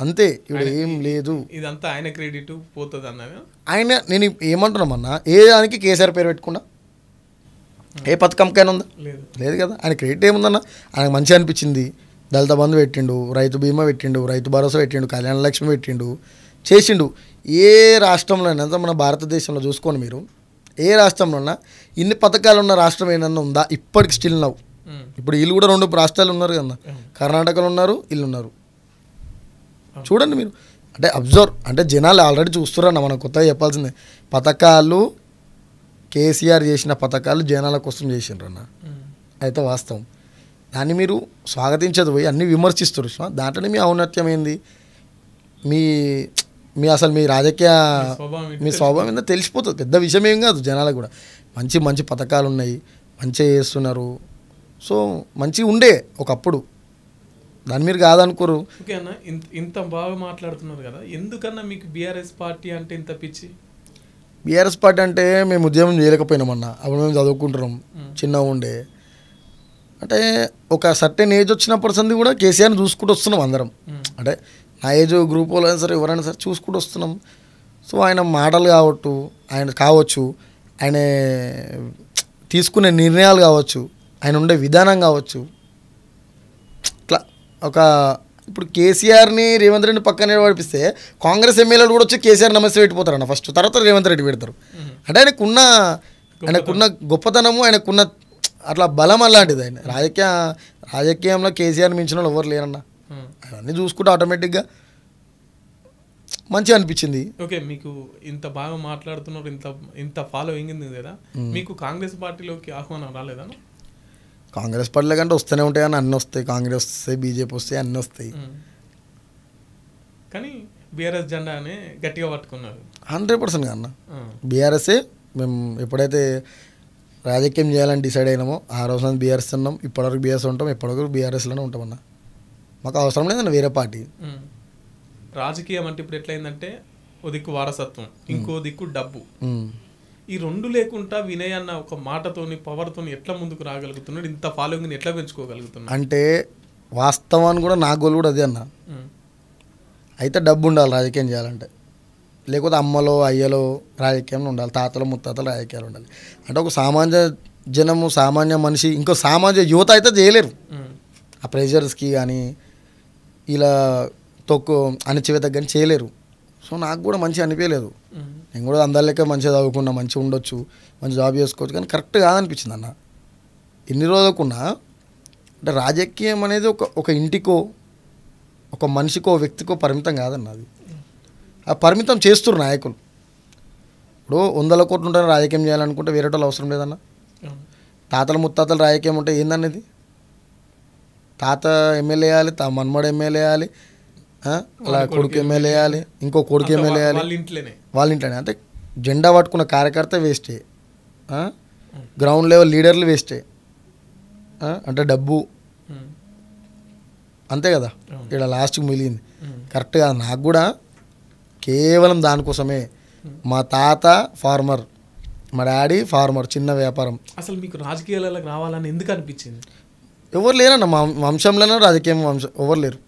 అంతే, ఇప్పుడు ఏం లేదు. ఇదంతా ఆయన క్రెడిట్ పోతుంది అన్న. నేను ఏమంటున్నామన్నా, ఏ దానికి కేసీఆర్ పేరు పెట్టుకున్నా ఏ పథకంకైనా ఉందా? లేదు కదా. ఆయన క్రెడిట్ ఏముందన్న? ఆయనకు మంచిగా అనిపించింది. దళిత బంధు పెట్టిండు, రైతు బీమా పెట్టిండు, రైతు భరోసా పెట్టిండు, కళ్యాణ లక్ష్మి పెట్టిండు, చేసిండు. ఏ రాష్ట్రంలోనైనా మన భారతదేశంలో చూసుకోండి మీరు, ఏ రాష్ట్రంలోనా ఇన్ని పథకాలు ఉన్న రాష్ట్రం ఏమన్నా ఉందా? ఇప్పటికి స్టిల్ నవ్వు. ఇప్పుడు వీళ్ళు కూడా 2 రాష్ట్రాలు ఉన్నారు కదా, కర్ణాటకలో ఉన్నారు, వీళ్ళు ఉన్నారు. చూడండి మీరు. అంటే అబ్జర్వ్, అంటే జనాలు ఆల్రెడీ చూస్తున్నారన్న. మనం కొత్తగా చెప్పాల్సిందే. పథకాలు కేసీఆర్ చేసిన పథకాలు జనాల కోసం చేసిండ్రన్న. అయితే వాస్తవం. దాన్ని మీరు స్వాగతించదు పోయి అన్నీ విమర్శిస్తారు. దాంట్లోనే మీ ఔన్నత్యం ఏంది? అసలు మీ రాజకీయ మీ స్వభావం ఏందో తెలిసిపోతుంది. పెద్ద విషయం ఏం కాదు. జనాలకు కూడా మంచి పథకాలు ఉన్నాయి, మంచిగా చేస్తున్నారు. సో మంచిగా ఉండే ఒకప్పుడు, దాన్ని మీరు కాదనుకోరు. ఓకే అన్న, ఇంత బాగా మాట్లాడుతున్నారు కదా, ఎందుకన్నా మీకు బీఆర్ఎస్ పార్టీ అంటే ఇంత పిచ్చి? బీఆర్ఎస్ పార్టీ అంటే మేము ఉద్యమం చేయలేకపోయినామన్నా. అప్పుడు మేము చదువుకుంటున్నాం, చిన్నగా ఉండే. అంటే ఒక సర్టెన్ ఏజ్ వచ్చినప్పటి సంది కూడా కేసీఆర్ని చూసుకుంటూ వస్తున్నాం అందరం. అంటే నా ఏజ్ గ్రూప్ వాళ్ళు అయినా సరే, ఎవరైనా సరే చూసుకుంటూ వస్తున్నాం. సో ఆయన మాటలు కావచ్చు, ఆయన తీసుకునే నిర్ణయాలు కావచ్చు, ఆయన ఉండే విధానం కావచ్చు, ఇట్లా ఇప్పుడు కేసీఆర్ని రేవంత్ రెడ్డిని పక్కనే పడిపిస్తే కాంగ్రెస్ ఎమ్మెల్యేలు కూడా వచ్చి కేసీఆర్ నమస్తే పెట్టిపోతారన్న ఫస్ట్, తర్వాత రేవంత్ రెడ్డి పెడతారు. అంటే ఆయనకున్న గొప్పతనము, ఆయనకున్న అట్లా బలం అలాంటిది. ఆయన రాజకీయంలో కేసీఆర్ మించిన వాళ్ళు ఎవరు లేరన్న. అవన్నీ చూసుకుంటే ఆటోమేటిక్గా మంచిగా అనిపించింది. ఓకే, మీకు ఇంత బాగా మాట్లాడుతున్నారు, ఇంత ఇంత ఫాలోయింగ్ ఉంది కదా, మీకు కాంగ్రెస్ పార్టీలోకి ఆహ్వానం రాలేదా? కాంగ్రెస్ పార్టీలో కంటే వస్తూనే ఉంటాయి కానీ అన్నీ వస్తాయి. కాంగ్రెస్ వస్తాయి, బీజేపీ వస్తాయి, అన్నీ వస్తాయి. కానీ బీఆర్ఎస్ జెండానే గట్టిగా పట్టుకున్నారు 100% అన్న. బీఆర్ఎస్ఏ మేము ఎప్పుడైతే రాజకీయం చేయాలని డిసైడ్ అయినామో ఆ రోజు నుంచి బీఆర్ఎస్ ఉన్నాం. ఇప్పటివరకు బీఆర్ఎస్ ఉంటాం, ఇప్పటివరకు బీఆర్ఎస్లోనే ఉంటామన్నా. మాకు అవసరం లేదన్న వేరే పార్టీ. రాజకీయం అంటే ఇప్పుడు ఎట్లయిందంటే ఓ దిక్కు వారసత్వం, ఇంకో దిక్కు డబ్బు. ఈ రెండు లేకుండా వినయ్ అన్న ఒక మాటతోని పవర్తోని ఎట్లా ముందుకు రాగలుగుతున్నాడు, ఇంత ఫాలోయింగ్ ఎట్లా పెంచుకోగలుగుతున్నాడు? అంటే వాస్తవాన్ని కూడా నా గోల్ కూడా అదే అన్న. అయితే డబ్బు ఉండాలి రాజకీయం చేయాలంటే, లేకపోతే అమ్మలో అయ్యలో రాజకీయంలో ఉండాలి, తాతలో ముత్తాతలు రాజకీయాలు ఉండాలి. అంటే ఒక సామాన్య జనము, సామాన్య మనిషి, ఇంకో సామాన్య యువత అయితే చేయలేరు. ఆ ప్రెషర్స్కి కానీ ఇలా తొక్కు అణచివేత కానీ చేయలేరు. సో నాకు కూడా మంచిగా అనిపించలేదు. నేను కూడా అందరి లెక్క మంచిగా చదువుకున్నా, మంచిగా ఉండొచ్చు, మంచి జాబ్ చేసుకోవచ్చు, కానీ కరెక్ట్ కాదనిపించింది అన్న. ఎన్ని రోజులకున్నా అంటే రాజకీయం అనేది ఒక ఇంటికో, ఒక మనిషికో, వ్యక్తికో పరిమితం కాదన్న. అది ఆ పరిమితం చేస్తున్నారు నాయకులు. ఇప్పుడు 100 కోట్లు ఉంటారని రాజకీయం చేయాలనుకుంటే వేరే వాళ్ళు అవసరం లేదన్న. తాతల ముత్తాతలు రాజకీయం ఉంటే ఏందన్నది? తాత ఎమ్మెల్యే వేయాలి, మన్మడు ఎమ్మెల్యే వేయాలి, అలా కొడుకు ఎమ్మెల్యే వేయాలి, ఇంకో కొడుకు ఎమ్మెల్యే వేయాలి, వాళ్ళ ఇంట్లోనే. అంటే జెండా పట్టుకున్న కార్యకర్త వేస్టే, గ్రౌండ్ లెవెల్ లీడర్లు వేస్టే. అంటే డబ్బు అంతే కదా ఇక్కడ లాస్ట్కి మిగిలింది. కరెక్ట్ కాదు. నాకు కూడా కేవలం దానికోసమే. మా తాత ఫార్మర్, మా డాడీ ఫార్మర్, చిన్న వ్యాపారం. అసలు మీకు రాజకీయాలకు రావాలని ఎందుకు అనిపించింది? ఎవరు లేరన్న మా వంశంలోనే రాజకీయం ఎవరు లేరు.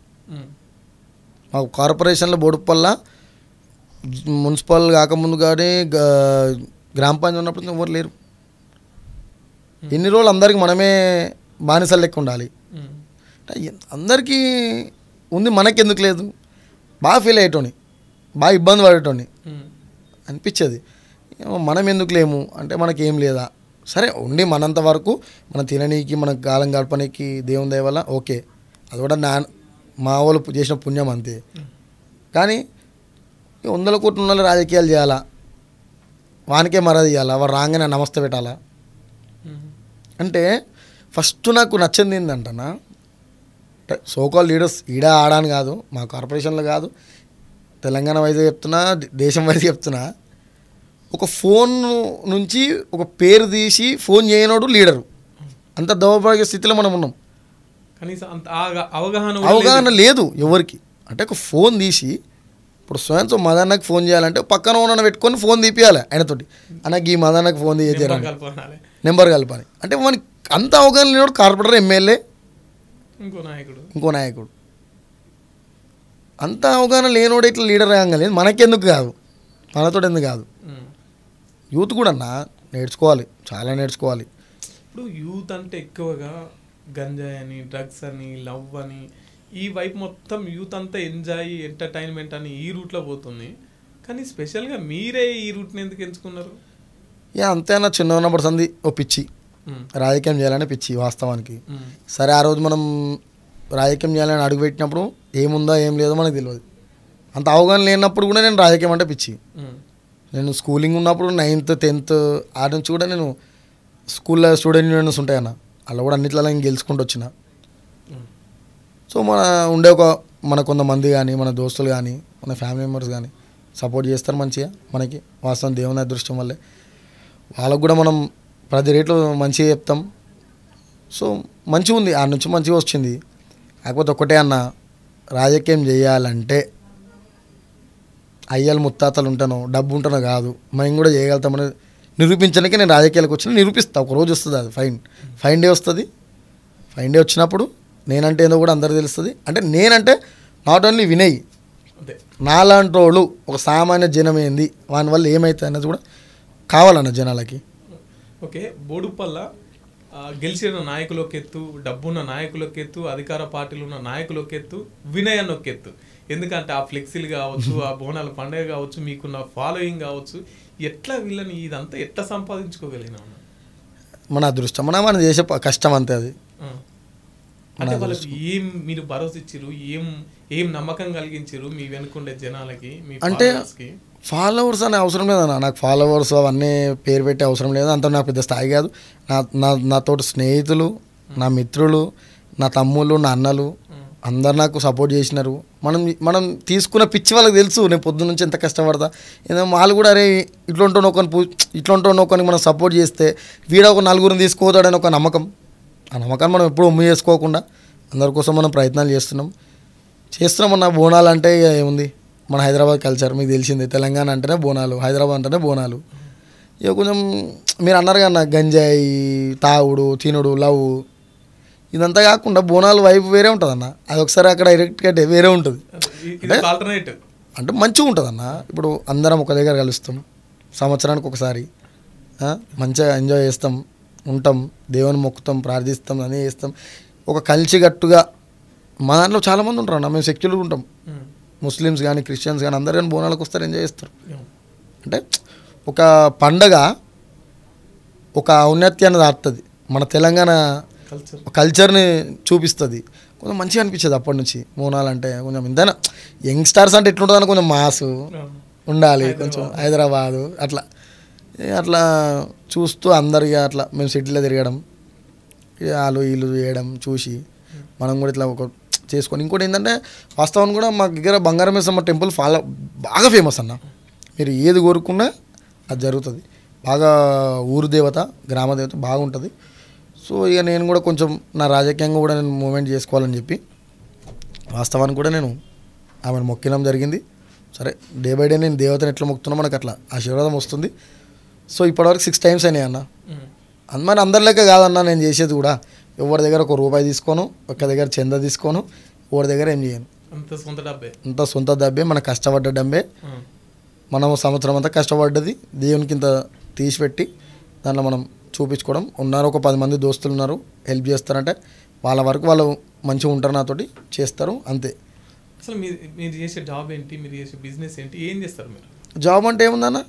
మా కార్పొరేషన్లో బోడుపల్లా మున్సిపల్ కాకముందు కానీ గ్రామ పంచాయతీ ఉన్నప్పుడు ఎవరు లేరు. ఎన్ని రోజులు అందరికీ మనమే బానిసలు లెక్క ఉండాలి. అందరికీ ఉంది, మనకెందుకు లేదు? బాగా ఫీల్ అయ్యేటోని, బాగా ఇబ్బంది పడేటోని అనిపించేది. మనం ఎందుకు లేము అంటే మనకేం లేదా? సరే ఉండి మనంత వరకు మనం తిననీకి, మన కాలం గడపనీకి దేవుని దయ వల్ల ఓకే, అది కూడా మా వాళ్ళు చేసిన పుణ్యం అంతే. కానీ 100 కోట్ల ఉన్న రాజకీయాలు చేయాలా, వానికే మర్యాద ఇవ్వాలా, వాడు రాగానే నమస్తే పెట్టాలా? అంటే ఫస్ట్ నాకు నచ్చింది ఏంటంటనా, సోకాల్ లీడర్స్ ఈడ ఆడాని కాదు, మా కార్పొరేషన్లో కాదు, తెలంగాణ వైజ్ చెప్తున్నా, దేశం వైజ్ చెప్తున్నా, ఒక ఫోన్ నుంచి ఒక పేరు తీసి ఫోన్ చేయనోడు లీడరు. అంత దౌర్భాగ్య స్థితిలో మనం ఉన్నాం. కనీసం అంత అవగాహన లేదు ఎవరికి. అంటే ఒక ఫోన్ తీసి ఇప్పుడు స్వయంతో మదన్నకి ఫోన్ చేయాలంటే పక్కన ఉన్న పెట్టుకొని ఫోన్ తీపియాలి ఆయనతోటి, అన్నకి ఈ మదన్నకి ఫోన్ తీయాలి, నెంబర్ కలపాలి. అంటే మనకి అంత అవగాహన లేనివాడు కార్పొరేటర్, ఎమ్మెల్యే, ఇంకో నాయకుడు. అంత అవగాహన లేనోడు ఇట్లా లీడర్ కాగలేదు. మనకెందుకు కాదు, మనతో ఎందుకు కాదు? యూత్ కూడా అన్న నేర్చుకోవాలి, చాలా నేర్చుకోవాలి. ఇప్పుడు యూత్ అంటే ఎక్కువగా గంజాయి అని, డ్రగ్స్ అని, లవ్ అని, ఈ వైపు మొత్తం యూత్ అంతా ఎంజాయ్, ఎంటర్టైన్మెంట్ అని ఈ రూట్లో పోతుంది. కానీ స్పెషల్గా మీరే ఈ రూట్ని ఎందుకు ఎంచుకున్నారు? అంతేనా, చిన్న ఉన్నప్పుడు సంది ఓ పిచ్చి, రాజకీయం చేయాలని పిచ్చి వాస్తవానికి. సరే ఆ రోజు మనం రాజకీయం చేయాలని అడుగుపెట్టినప్పుడు ఏముందో ఏం లేదో మనకు తెలియదు. అంత అవగాహన లేనప్పుడు కూడా నేను రాజకీయం అంటే పిచ్చి. నేను స్కూలింగ్ ఉన్నప్పుడు 9th 10th ఆ నుంచి కూడా నేను స్కూల్లో స్టూడెంట్ యూనియన్స్ ఉంటాయన్న, అలా కూడా అన్నిట్లలో నేను గెలుచుకుంటూ వచ్చిన. సో మన కొంతమంది కానీ, మన దోస్తులు కానీ, మన ఫ్యామిలీ మెంబర్స్ కానీ సపోర్ట్ చేస్తారు మంచిగా మనకి. వాస్తవం దేవుని అదృష్టం వల్లే వాళ్ళకు కూడా మనం ప్రతి రేట్లో మంచిగా చెప్తాం. సో మంచిగా ఉంది, ఆ నుంచి మంచిగా వచ్చింది. కాకపోతే ఒకటే అన్న, రాజకీయం చేయాలంటే అయ్యలు ముత్తాతలు ఉంటానో డబ్బు ఉంటానో కాదు, మనం కూడా చేయగలుగుతామని నిరూపించడానికి నేను రాజకీయాలకు వచ్చిన నిరూపిస్తాను. ఒక రోజు వస్తుంది, అది ఫైన్ డే వస్తుంది. ఫైన్ డే వచ్చినప్పుడు నేనంటే ఏదో కూడా అందరికీ తెలుస్తుంది. అంటే నేనంటే నాట్ ఓన్లీ వినయ్, నాలాంటి వాళ్ళు ఒక సామాన్య జనం ఏంది, వాని వల్ల ఏమవుతుంది అనేది కూడా కావాలన్న జనాలకి. ఓకే, బోడుపల్ల గెలిచిన నాయకులు ఒక ఎత్తు, డబ్బున్న నాయకులు ఒక ఎత్తు, అధికార పార్టీలు ఉన్న నాయకులు ఒక ఎత్తు, వినయ్ అన్న ఒక ఎత్తు. ఎందుకంటే ఆ ఫ్లెక్సీలు కావచ్చు, ఆ బోనాల పండుగ కావచ్చు, మీకున్న ఫాలోయింగ్ కావచ్చు, ఎట్లా వీళ్ళని ఇదంతా ఎట్లా సంపాదించుకోగలిగినా? మన అదృష్టం, మనం చేసే కష్టం అంతే. అది అంటే వాళ్ళకి ఏం మీరు భరోసా ఇచ్చిరు, ఏం నమ్మకం కలిగించారు మీ వెనుకుండే జనాలకి, మీ అంటే followers-కి? ఫాలోవర్స్ అనే అవసరం లేదన్న, నాకు ఫాలోవర్స్ అవన్నీ పేరు పెట్టే అవసరం లేదు, అంత నాకు పెద్ద స్థాయి కాదు. నాతోటి స్నేహితులు, నా మిత్రులు, నా తమ్ముళ్ళు, నా అన్నలు అందరు నాకు సపోర్ట్ చేసినారు. మనం తీసుకున్న పిచ్చి వాళ్ళకి తెలుసు నేను పొద్దున్న నుంచి ఎంత కష్టపడతా. ఏదో వాళ్ళు కూడా అరే ఇట్లా ఉంటాను ఒకరికి మనం సపోర్ట్ చేస్తే వీడ ఒక నలుగురిని తీసుకోతాడని ఒక నమ్మకం. ఆ నమ్మకాన్ని మనం ఎప్పుడు ఉమ్మి చేసుకోకుండా అందరి కోసం మనం ప్రయత్నాలు చేస్తున్నాం అన్న. బోనాలు అంటే ఇక ఏముంది, మన హైదరాబాద్ కల్చర్ మీకు తెలిసింది. తెలంగాణ అంటేనే బోనాలు, హైదరాబాద్ అంటేనే బోనాలు. ఇక కొంచెం మీరు అన్నారు కన్నా గంజాయి తాగుడు తినుడు లవ్ ఇదంతా కాకుండా బోనాలు వైపు వేరే ఉంటుంది అన్న. అది ఒకసారి అక్కడ డైరెక్ట్గా వేరే ఉంటుంది, అంటే మంచిగా ఉంటుంది అన్న. ఇప్పుడు అందరం ఒక దగ్గర కలుస్తాం, సంవత్సరానికి ఒకసారి మంచిగా ఎంజాయ్ చేస్తాం, ఉంటాం, దేవుని మొక్కుతాం, ప్రార్థిస్తాం, అన్నీ చేస్తాం. ఒక కలిసిగట్టుగా మా దాంట్లో చాలామంది ఉంటారు అన్న. మేము సెక్యులర్ ఉంటాం, ముస్లిమ్స్ కానీ క్రిస్టియన్స్ కానీ అందరు కానీ బోనాలకు వస్తారు, ఎంజాయ్ చేస్తారు. అంటే ఒక పండగ ఒక ఔన్నత్యాన్ని దాటుతుంది, మన తెలంగాణ కల్చర్ని చూపిస్తుంది. కొంచెం మంచిగా అనిపించేది అప్పటి నుంచి. బోనాలు అంటే కొంచెం ఇంతైనా యంగ్స్టార్స్ అంటే ఎట్లుంటుందని కొంచెం మాసు ఉండాలి, కొంచెం హైదరాబాదు అట్లా చూస్తూ అందరికీ అట్లా మేము సిటీలో తిరగడం, వాళ్ళు వీళ్ళు చేయడం చూసి మనం కూడా ఇట్లా ఒక చేసుకొని. ఇంకోటి ఏంటంటే వాస్తవాన్ని కూడా మా దగ్గర బంగారమేసమ్మ టెంపుల్ బాగా ఫేమస్ అన్న. మీరు ఏది కోరుకున్నా అది జరుగుతుంది. బాగా ఊరు దేవత, గ్రామ దేవత బాగుంటుంది. సో ఇక నేను కూడా కొంచెం నా రాజకీయంగా కూడా నేను మూమెంట్ చేసుకోవాలని చెప్పి వాస్తవానికి కూడా నేను ఆమెను మొక్కడం జరిగింది. సరే డే బై డే నేను దేవతను ఎట్లా మొక్కుతున్నా మనకు అట్లా ఆశీర్వాదం వస్తుంది. సో ఇప్పటివరకు 6 times అయినాయి అన్న. మరి అందరి లెక్క కాదన్నా నేను చేసేది కూడా. ఎవరి దగ్గర ఒక రూపాయి తీసుకోను, ఒక దగ్గర చంద తీసుకోను, ఎవరి దగ్గర ఏం చేయను. అంత సొంత డబ్బే, మన కష్టపడ్డ డబ్బే. మనం సంవత్సరం అంతా కష్టపడ్డది దేవునికి ఇంత తీసిపెట్టి దాంట్లో మనం చూపించుకోవడం. ఉన్నారు ఒక 10 మంది దోస్తులు ఉన్నారు, హెల్ప్ చేస్తారంటే వాళ్ళ వరకు వాళ్ళు మంచిగా ఉంటారు, నాతోటి చేస్తారు, అంతే. అసలు మీరు చేసే జాబ్ ఏంటి, మీరు చేసే బిజినెస్ ఏంటి, ఏం చేస్తారు మీరు? జాబ్ అంటే ఏముందన్న,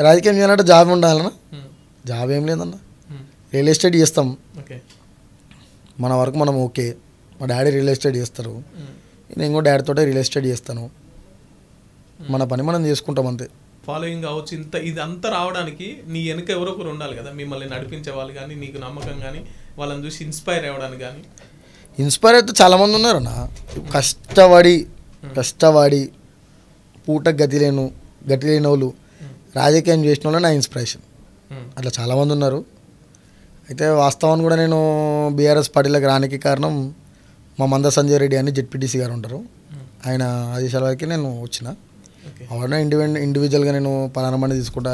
రాజకీయం చేయాలంటే జాబ్ ఉండాలన్న. జాబ్ ఏం లేదన్న, రియల్ ఎస్టేట్ చేస్తాం. మన వరకు మనం ఓకే. మా డాడీ రియల్ ఎస్టేట్ చేస్తారు, నేను కూడా డాడీతోటే రియల్ ఎస్టేట్ చేస్తాను. మన పని మనం చేసుకుంటాం అంతే. ఫాలోయింగ్ కావచ్చు, ఇదంతా రావడానికి నీ వెనక ఎవరో ఒకరు ఉండాలి కదా, మిమ్మల్ని నడిపించే వాళ్ళు కానీ, నీకు నమ్మకం కానీ, వాళ్ళని చూసి ఇన్స్పైర్ అవ్వడానికి కానీ. ఇన్స్పైర్ అయితే చాలామంది ఉన్నారు అన్న. కష్టపడి పూట గతి లేని వాళ్ళు రాజకీయం చేసిన వాళ్ళు నా ఇన్స్పిరేషన్. అట్లా చాలామంది ఉన్నారు. అయితే వాస్తవాన్ని కూడా నేను బీఆర్ఎస్ పార్టీలోకి రానికి కారణం మా మంద సంజయ్ రెడ్డి అని జెడ్పీటీసీ గారు ఉంటారు, ఆయన ఆదేశాల వరకు నేను వచ్చిన. అవన్నీ ఇండివిజువల్గా నేను పలానా మంది తీసుకుంటా,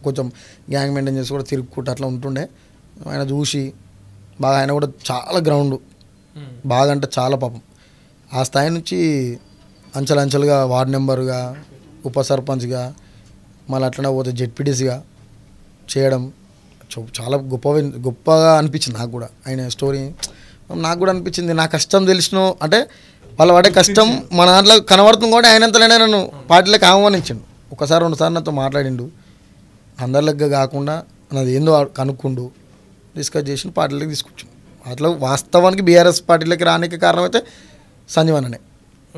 కొంచెం గ్యాంగ్ మెయింటైన్ చేసి కూడా తిరుగుకుంటా అట్లా ఉంటుండే. ఆయన చూసి బాగా, ఆయన కూడా చాలా గ్రౌండ్ బాగా అంటే చాలా పాపం. ఆ స్థాయి నుంచి అంచెలంచెలుగా వార్డు మెంబర్గా, ఉప సర్పంచ్గా, మళ్ళీ అట్లనే పోతే జెడ్పీటీసీగా చేయడం చాలా గొప్పగా అనిపించింది నాకు కూడా. ఆయన స్టోరీ నాకు కూడా అనిపించింది. నా కష్టం తెలిసిన అంటే వాళ్ళ వాడే కష్టం మన దాంట్లో కనబడుతుంది కూడా. ఆయనంతలోనే నన్ను పార్టీలోకి ఆహ్వానించిండు. ఒకసారి 2 సార్లు నాతో మాట్లాడిండు. అందరిలెక్క కాకుండా నాది ఏందో కనుక్కుండు, డిస్కస్ చేసి పార్టీలోకి తీసుకొచ్చాను. అట్లా వాస్తవానికి బీఆర్ఎస్ పార్టీలోకి రానికి కారణం అయితే సంజీవననే.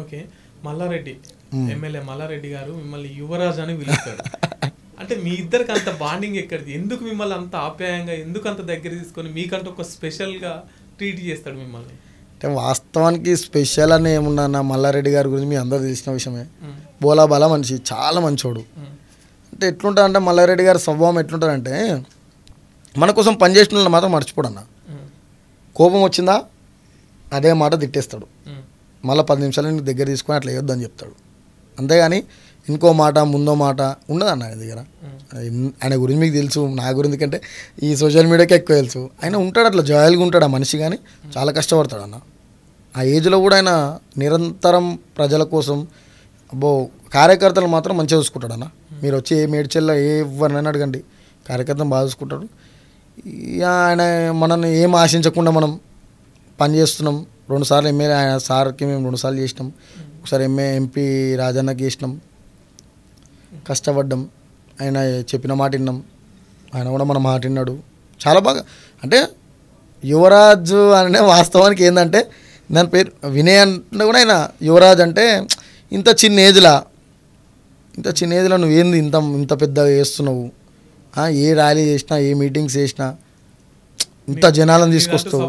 ఓకే, మల్లారెడ్డి ఎమ్మెల్యే మల్లారెడ్డి గారు మిమ్మల్ని యువరాజు అని పిలుస్తారు. అంటే మీ ఇద్దరికి అంత బాండింగ్ ఎక్కడిది? ఎందుకు మిమ్మల్ని అంత ఆప్యాయంగా, ఎందుకు అంత దగ్గర తీసుకొని మీకంటే ఒక స్పెషల్గా ట్రీట్ చేస్తాడు మిమ్మల్ని? అంటే వాస్తవానికి స్పెషల్ అని ఏమున్నా, మల్లారెడ్డి గారి గురించి మీ అందరూ తెలిసిన విషయమే. బోలాబాల మనిషి, చాలా మంచోడు. అంటే ఎట్లుంటుందంటే మల్లారెడ్డి గారి స్వభావం ఎట్లుంటుందంటే మన కోసం పనిచేసిన వాళ్ళు మాత్రం మర్చిపోడన్న. కోపం వచ్చిందా అదే మాట తిట్టేస్తాడు, మళ్ళీ 10 నిమిషాలు నీకు దగ్గర తీసుకొని అట్లా వేయొద్దని చెప్తాడు. అంతేగాని ఇంకో మాట ముందో మాట ఉండదన్న ఆయన దగ్గర. ఆయన గురించి మీకు తెలుసు, నా గురించి కంటే ఈ సోషల్ మీడియాకి ఎక్కువ తెలుసు. ఆయన ఉంటాడు అట్లా జాయిల్గా ఉంటాడు ఆ మనిషి, కానీ చాలా కష్టపడతాడు అన్న. ఆ ఏజ్లో కూడా ఆయన నిరంతరం ప్రజల కోసం. అబ్బో, కార్యకర్తలు మాత్రం మంచిగా చూసుకుంటాడు అన్న. మీరు వచ్చి ఏ మేడ్చెల్లో ఎవరినైనా అడగండి, కార్యకర్తను బాగా చూసుకుంటాడు. ఆయన మనల్ని ఏం ఆశించకుండా మనం పని చేస్తున్నాం. 2 సార్లు ఎమ్మెల్యే ఆయన సార్కి మేము 2 సార్లు చేసినాం. ఒకసారి ఎంపీ రాజన్నకి చేసినాం. కష్టపడ్డాం, ఆయన చెప్పిన మాట విన్నాం, ఆయన కూడా మన మాట విన్నాడు. చాలా బాగా అంటే యువరాజు అనే వాస్తవానికి ఏంటంటే దాని పేరు వినయ్ అంటే కూడా ఆయన యువరాజ్ అంటే ఇంత చిన్న ఏజ్లో నువ్వేంది ఇంత పెద్దగా చేస్తున్నావు, ఏ ర్యాలీ చేసినా ఏ మీటింగ్స్ చేసినా ఇంత జనాలను తీసుకొస్తావు,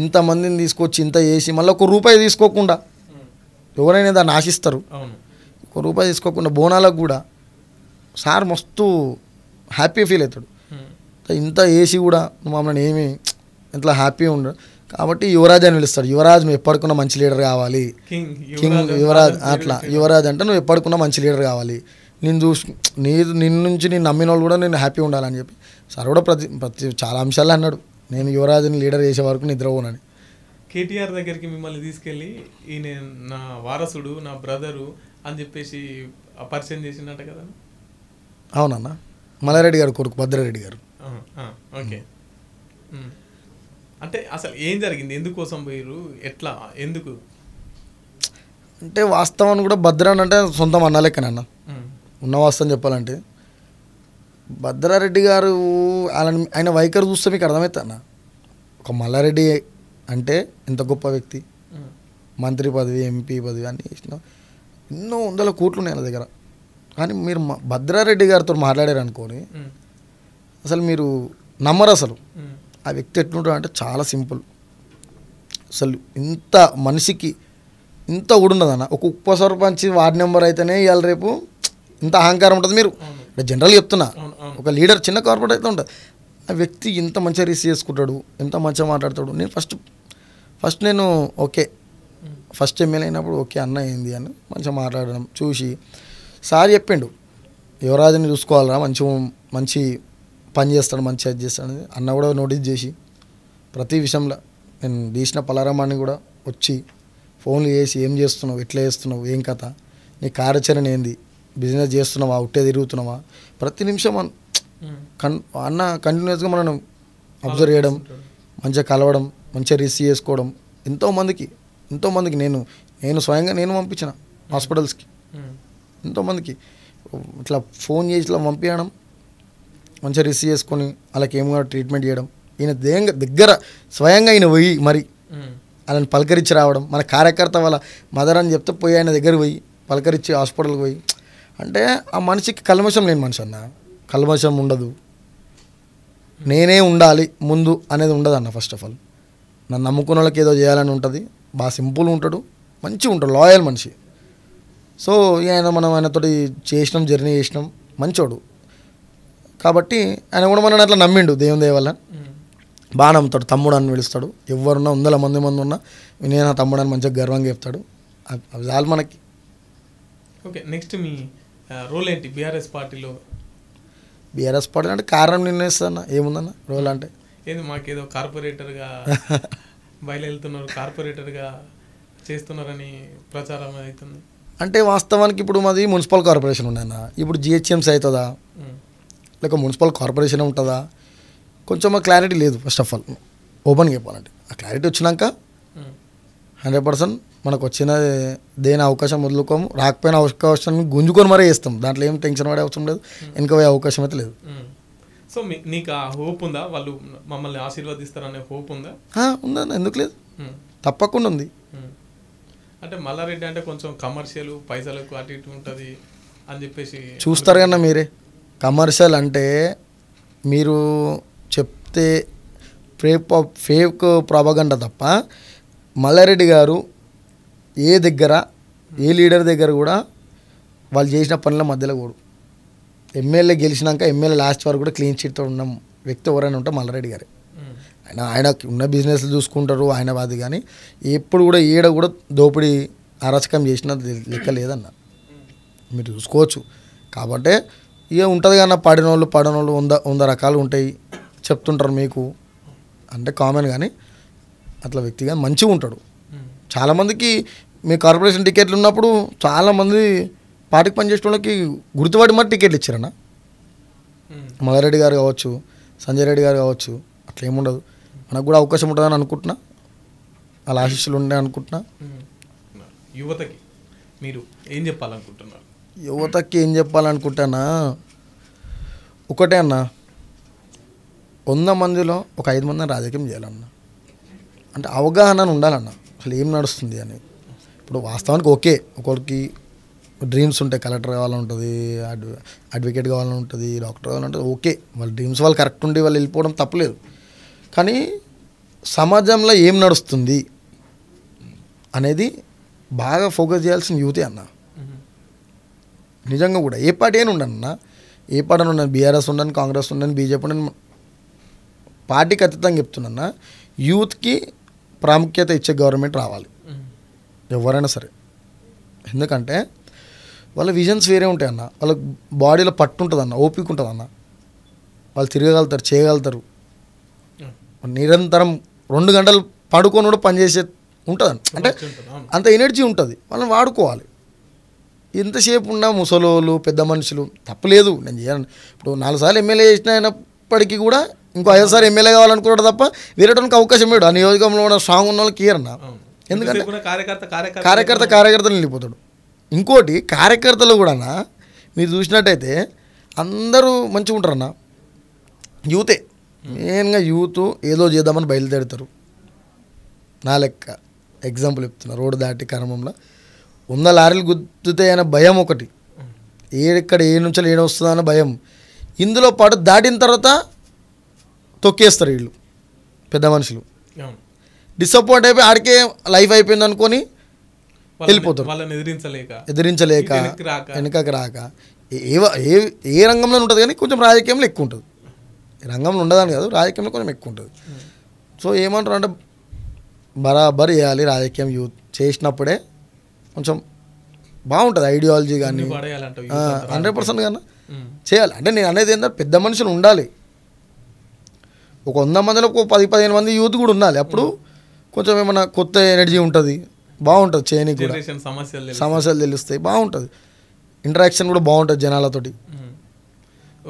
ఇంతమందిని తీసుకొచ్చి ఇంత చేసి మళ్ళీ ₹1 తీసుకోకుండా, ఎవరైనా దాన్ని ఆశిస్తారు, ₹1 తీసుకోకుండా బోనాలకు కూడా సార్ మస్తు హ్యాపీ ఫీల్ అవుతాడు. ఇంత వేసి కూడా మమ్మల్ని ఏమి ఇంట్లో హ్యాపీ ఉండదు. కాబట్టి యువరాజ్ అని పిలుస్తాడు. యువరాజ్ నువ్వు ఎప్పటికున్నా మంచి లీడర్ కావాలి, కింగ్ యువరాజ్ అట్లా. యువరాజ్ అంటే నువ్వు ఎప్పటికున్నా మంచి లీడర్ కావాలి, నిన్ను నుంచి నేను నమ్మిన వాళ్ళు కూడా నేను హ్యాపీ ఉండాలని చెప్పి సార్ కూడా ప్రతి చాలా అంశాలు అన్నాడు. నేను యువరాజ్ని లీడర్ చేసే వరకు నిద్రపోనని. కేటీఆర్ దగ్గరికి మిమ్మల్ని తీసుకెళ్ళి ఈయన నా వారసుడు, నా బ్రదరు అని చెప్పేసి పరిచయం చేసినట్ట కదా? అవునన్నా, మల్లారెడ్డి గారు కొడుకు భద్రారెడ్డి గారు. ఓకే. అంటే అసలు ఏం జరిగింది, ఎందుకోసం పోయారు, ఎట్లా, ఎందుకు? అంటే వాస్తవాన్ని కూడా భద్రాన్ అంటే సొంతం అన్న లెక్కనన్న, ఉన్న వాస్తవం చెప్పాలంటే భద్రారెడ్డి గారు ఆయన వైఖరి చూస్తే మీకు అర్థమవుతుంది అన్న. ఒక మల్లారెడ్డి అంటే ఎంత గొప్ప వ్యక్తి, మంత్రి పదవి, ఎంపీ పదవి అన్నీ ఇచ్చిన ఎన్నో 100 కోట్లు ఉన్నాయి ఆయన దగ్గర. కానీ మీరు భద్రారెడ్డి గారితో మాట్లాడారు అనుకోని అసలు మీరు నమ్మరు. అసలు ఆ వ్యక్తి ఎట్లుంటాడు అంటే చాలా సింపుల్. అసలు ఇంత మనిషికి ఇంత ఊడున్నదన్న. ఒక ఉప సర్పంచ్ వార్డు నెంబర్ అయితేనే ఇవాళ రేపు ఇంత అహంకారం ఉంటుంది. మీరు జనరల్గా చెప్తున్నా, ఒక లీడర్ చిన్న కార్పొరేట్ అయితే ఉంటుంది. ఆ వ్యక్తి ఇంత మంచిగా రిసీవ్ చేసుకుంటాడు, ఎంత మంచిగా మాట్లాడతాడు. నేను ఫస్ట్ నేను ఓకే, ఫస్ట్ ఎమ్మెల్యే అయినప్పుడు ఓకే అన్న ఏంది అని మంచిగా మాట్లాడడం చూసి సార్ చెప్పిండు, యువరాజుని చూసుకోవాలరా, మంచి పని చేస్తాడు, మంచి అది చేస్తాడు. అన్న కూడా నోటీస్ చేసి ప్రతి విషయంలో నేను తీసిన పలారామాన్ని కూడా వచ్చి ఫోన్లు చేసి ఏం చేస్తున్నావు, ఎట్లా చేస్తున్నావు, ఏం కథ, నీ కార్యాచరణ ఏంది, బిజినెస్ చేస్తున్నావా, ఉట్టే తిరుగుతున్నావా, ప్రతి నిమిషం అన్న కంటిన్యూస్గా మనం అబ్జర్వ్ చేయడం, మంచిగా కలవడం, మంచిగా రిసీవ్ చేసుకోవడం. ఎంతోమందికి నేను స్వయంగా నేను పంపించిన హాస్పిటల్స్కి, ఎంతోమందికి ఇట్లా ఫోన్ చేసి ఇట్లా పంపించడం, మంచిగా రిసీవ్ చేసుకొని వాళ్ళకి ఏమో ట్రీట్మెంట్ చేయడం. ఈయన దగ్గర స్వయంగా ఈయన పోయి మరి వాళ్ళని పలకరించి రావడం. మన కార్యకర్త వాళ్ళ మదర్ అని చెప్తే పోయి ఆయన దగ్గర పోయి పలకరించి హాస్పిటల్కి పోయి, అంటే ఆ మనిషికి కల్మషం లేని మనిషి అన్న. కల్మషం ఉండదు, నేనే ఉండాలి ముందు అనేది ఉండదు అన్న. ఫస్ట్ ఆఫ్ ఆల్ నన్ను నమ్ముకున్న వాళ్ళకి ఏదో చేయాలని ఉంటుంది. బాగా సింపుల్ ఉంటాడు, మంచిగా ఉంటాడు, లాయల్ మనిషి. సో మనం ఆయనతోటి జర్నీ చేసినాం, మంచోడు. కాబట్టి ఆయన కూడా మనని అట్లా నమ్మిండు, దేవుని దయ వల్ల బాగా నమ్ముతాడు. తమ్ముడు అని పిలుస్తాడు. ఎవరున్నా 100 మంది ఉన్నా నేను నా తమ్ముడు అని మంచిగా గర్వంగా చెప్తాడు. అవి చాలు మనకి. ఓకే, నెక్స్ట్ మీ రోల్ ఏంటి బీఆర్ఎస్ పార్టీలో? బీఆర్ఎస్ పార్టీ అంటే కారణం నిర్ణయిస్తాను. ఏముందన్న రోల్ అంటే ఏంది, మాకేదో కార్పొరేటర్గా బయలుదేరుతున్నారు, కార్పొరేటర్గా చేస్తున్నారని ప్రచారం అవుతుంది. అంటే వాస్తవానికి ఇప్పుడు మాది మున్సిపల్ కార్పొరేషన్ ఉండన్న. ఇప్పుడు జిహెచ్ఎంసీ అవుతుందా లేక మున్సిపల్ కార్పొరేషన్ ఉంటుందా, కొంచెం క్లారిటీ లేదు. ఫస్ట్ ఆఫ్ ఆల్ ఓపెన్గా చెప్పాలంటే ఆ క్లారిటీ వచ్చినాక 100% మనకు వచ్చిన దేని అవకాశం వదులుకోము, రాకపోయిన అవకాశాన్ని గుంజుకొని మరీ చేస్తాం. దాంట్లో ఏం టెన్షన్ పడే అవసరం లేదు, వెనక పోయే అవకాశం అయితే లేదు. సో నీకు ఆ హోప్ ఉందా, వాళ్ళు మమ్మల్ని ఆశీర్వదిస్తారనే హోప్ ఉందా? ఉందన్న, ఎందుకు లేదు, తప్పకుండా ఉంది. అంటే మల్లారెడ్డి అంటే కొంచెం కమర్షియల్, పైసలకు అటు ఇటు ఉంటుంది అని చెప్పేసి చూస్తారు కన్నా మీరే. కమర్షియల్ అంటే మీరు చెప్తే ఫేక్ ప్రాపగండా తప్ప మల్లారెడ్డి గారు ఏ లీడర్ దగ్గర కూడా వాళ్ళు చేసిన పనుల మధ్యలో కూడా ఎమ్మెల్యే గెలిచినాక ఎమ్మెల్యే లాస్ట్ వరకు కూడా క్లీన్ చిట్తో ఉన్న వ్యక్తి ఎవరైనా ఉంటే మల్లారెడ్డి గారే. ఆయనకి ఉన్న బిజినెస్లు చూసుకుంటారు ఆయన బాధ, కానీ ఎప్పుడు కూడా కూడా దోపిడీ అరాచకం చేసిన లెక్క లేదన్న, మీరు చూసుకోవచ్చు. కాబట్టి ఇక ఉంటుంది కన్నా పడినోళ్ళు 100 రకాలు ఉంటాయి చెప్తుంటారు మీకు అంటే కామన్. కానీ అట్లా వ్యక్తిగా మంచిగా ఉంటాడు. చాలామందికి మీ కార్పొరేషన్ టికెట్లు ఉన్నప్పుడు చాలామంది పార్టీకి పనిచేసే వాళ్ళకి గుర్తుపడి మరి టికెట్లు ఇచ్చారన్న. మల్లారెడ్డి గారు కావచ్చు, సంజయ్ రెడ్డి గారు కావచ్చు, అట్లా ఏముండదు. మనకు కూడా అవకాశం ఉంటుందని అనుకుంటున్నా, అలా ఆశీస్సులు ఉండే అనుకుంటున్నా. యువతకి మీరు ఏం చెప్పాలనుకుంటున్నారు? యువతకి ఏం చెప్పాలనుకుంటానా, ఒకటే అన్న, 100 మందిలో ఒక 5 మందిని రాజకీయం చేయాలన్న. అంటే అవగాహన ఉండాలన్న అసలు ఏం నడుస్తుంది అని. ఇప్పుడు వాస్తవానికి ఓకే, ఒకరికి డ్రీమ్స్ ఉంటాయి, కలెక్టర్ కావాలని ఉంటుంది, అడ్వకేట్ కావాలని ఉంటుంది, డాక్టర్ కావాలని ఉంటుంది, ఓకే, వాళ్ళ డ్రీమ్స్ వాళ్ళు కరెక్ట్ ఉండి వాళ్ళు వెళ్ళిపోవడం తప్పలేదు. కానీ సమాజంలో ఏం నడుస్తుంది అనేది బాగా ఫోకస్ చేయాల్సిన యూతే అన్న. నిజంగా కూడా ఏ పార్టీ అయినా ఉండను, ఏ పార్టీ అని ఉండను, బీఆర్ఎస్ ఉండను, కాంగ్రెస్ ఉండను, బీజేపీ ఉండను, పార్టీకి అతీతంగా చెప్తున్నా, యూత్కి ప్రాముఖ్యత ఇచ్చే గవర్నమెంట్ రావాలి ఎవరైనా సరే. ఎందుకంటే వాళ్ళ విజన్స్ వేరే ఉంటాయి అన్న, వాళ్ళ బాడీలో పట్టు ఉంటుంది అన్న, ఓపిక ఉంటుంది అన్న, వాళ్ళు తిరగగలుగుతారు, చేయగలుగుతారు, నిరంతరం 2 గంటలు పడుకొని కూడా పనిచేసే ఉంటుంది అన్న. అంటే అంత ఎనర్జీ ఉంటుంది, వాళ్ళని వాడుకోవాలి. ఎంతసేపు ఉన్నా ముసలోళ్ళు పెద్ద మనుషులు తప్పలేదు, నేను చేయను. ఇప్పుడు 4 సార్లు ఎమ్మెల్యే చేసిన అయినప్పటికీ కూడా ఇంకో 5 సార్లు ఎమ్మెల్యే కావాలనుకున్నాడు తప్ప వేరేటోనికి అవకాశం ఇవ్వడు. ఆ నియోజకవర్గంలో కూడా స్ట్రాంగ్ ఉన్న వాళ్ళకి ఇయ్యరన్న. ఎందుకంటే కార్యకర్తలు వెళ్ళిపోతాడు. ఇంకోటి కార్యకర్తలు కూడా మీరు చూసినట్టయితే అందరూ మంచిగా ఉంటారన్న, యూతే మెయిన్గా యూత్ ఏదో చేద్దామని బయలుదేరుతారు. నా లెక్క ఎగ్జాంపుల్ చెప్తున్నా, రోడ్డు దాటి క్రమంలో 100 లారీలు గుద్దుతాయి అనే భయం ఒకటి, ఏడెక్కడ ఏ నుంచి ఏడొస్తుందో అనే భయం, ఇందులో పాటు దాటిన తర్వాత తొక్కేస్తారు వీళ్ళు పెద్ద మనుషులు. డిసప్పాయింట్ అయిపోయి ఆడికే లైఫ్ అయిపోయింది అనుకొని వెళ్ళిపోతారు, ఎదిరించలేక వెనుకకి రాక. ఏ రంగంలో ఉంటుంది కానీ కొంచెం రాజకీయంలో ఎక్కువ ఉంటుంది, రంగంలో ఉండదని కాదు, రాజకీయంలో కొంచెం ఎక్కువ ఉంటుంది. సో ఏమంటారు అంటే బరాబర్ చేయాలి రాజకీయం, యూత్ చేసినప్పుడే కొంచెం బాగుంటుంది ఐడియాలజీ కానీ 100% కానీ చేయాలి. అంటే నేను అనేది ఏంటంటే పెద్ద మనుషులు ఉండాలి, ఒక 100 మందిలో ఒక 10-15 మంది యూత్ కూడా ఉండాలి. అప్పుడు కొంచెం ఏమైనా కొత్త ఎనర్జీ ఉంటుంది, బాగుంటుంది, చేయనికి కూడా సమస్యలు తెలుస్తాయి, బాగుంటుంది, ఇంటరాక్షన్ కూడా బాగుంటుంది జనాలతోటి.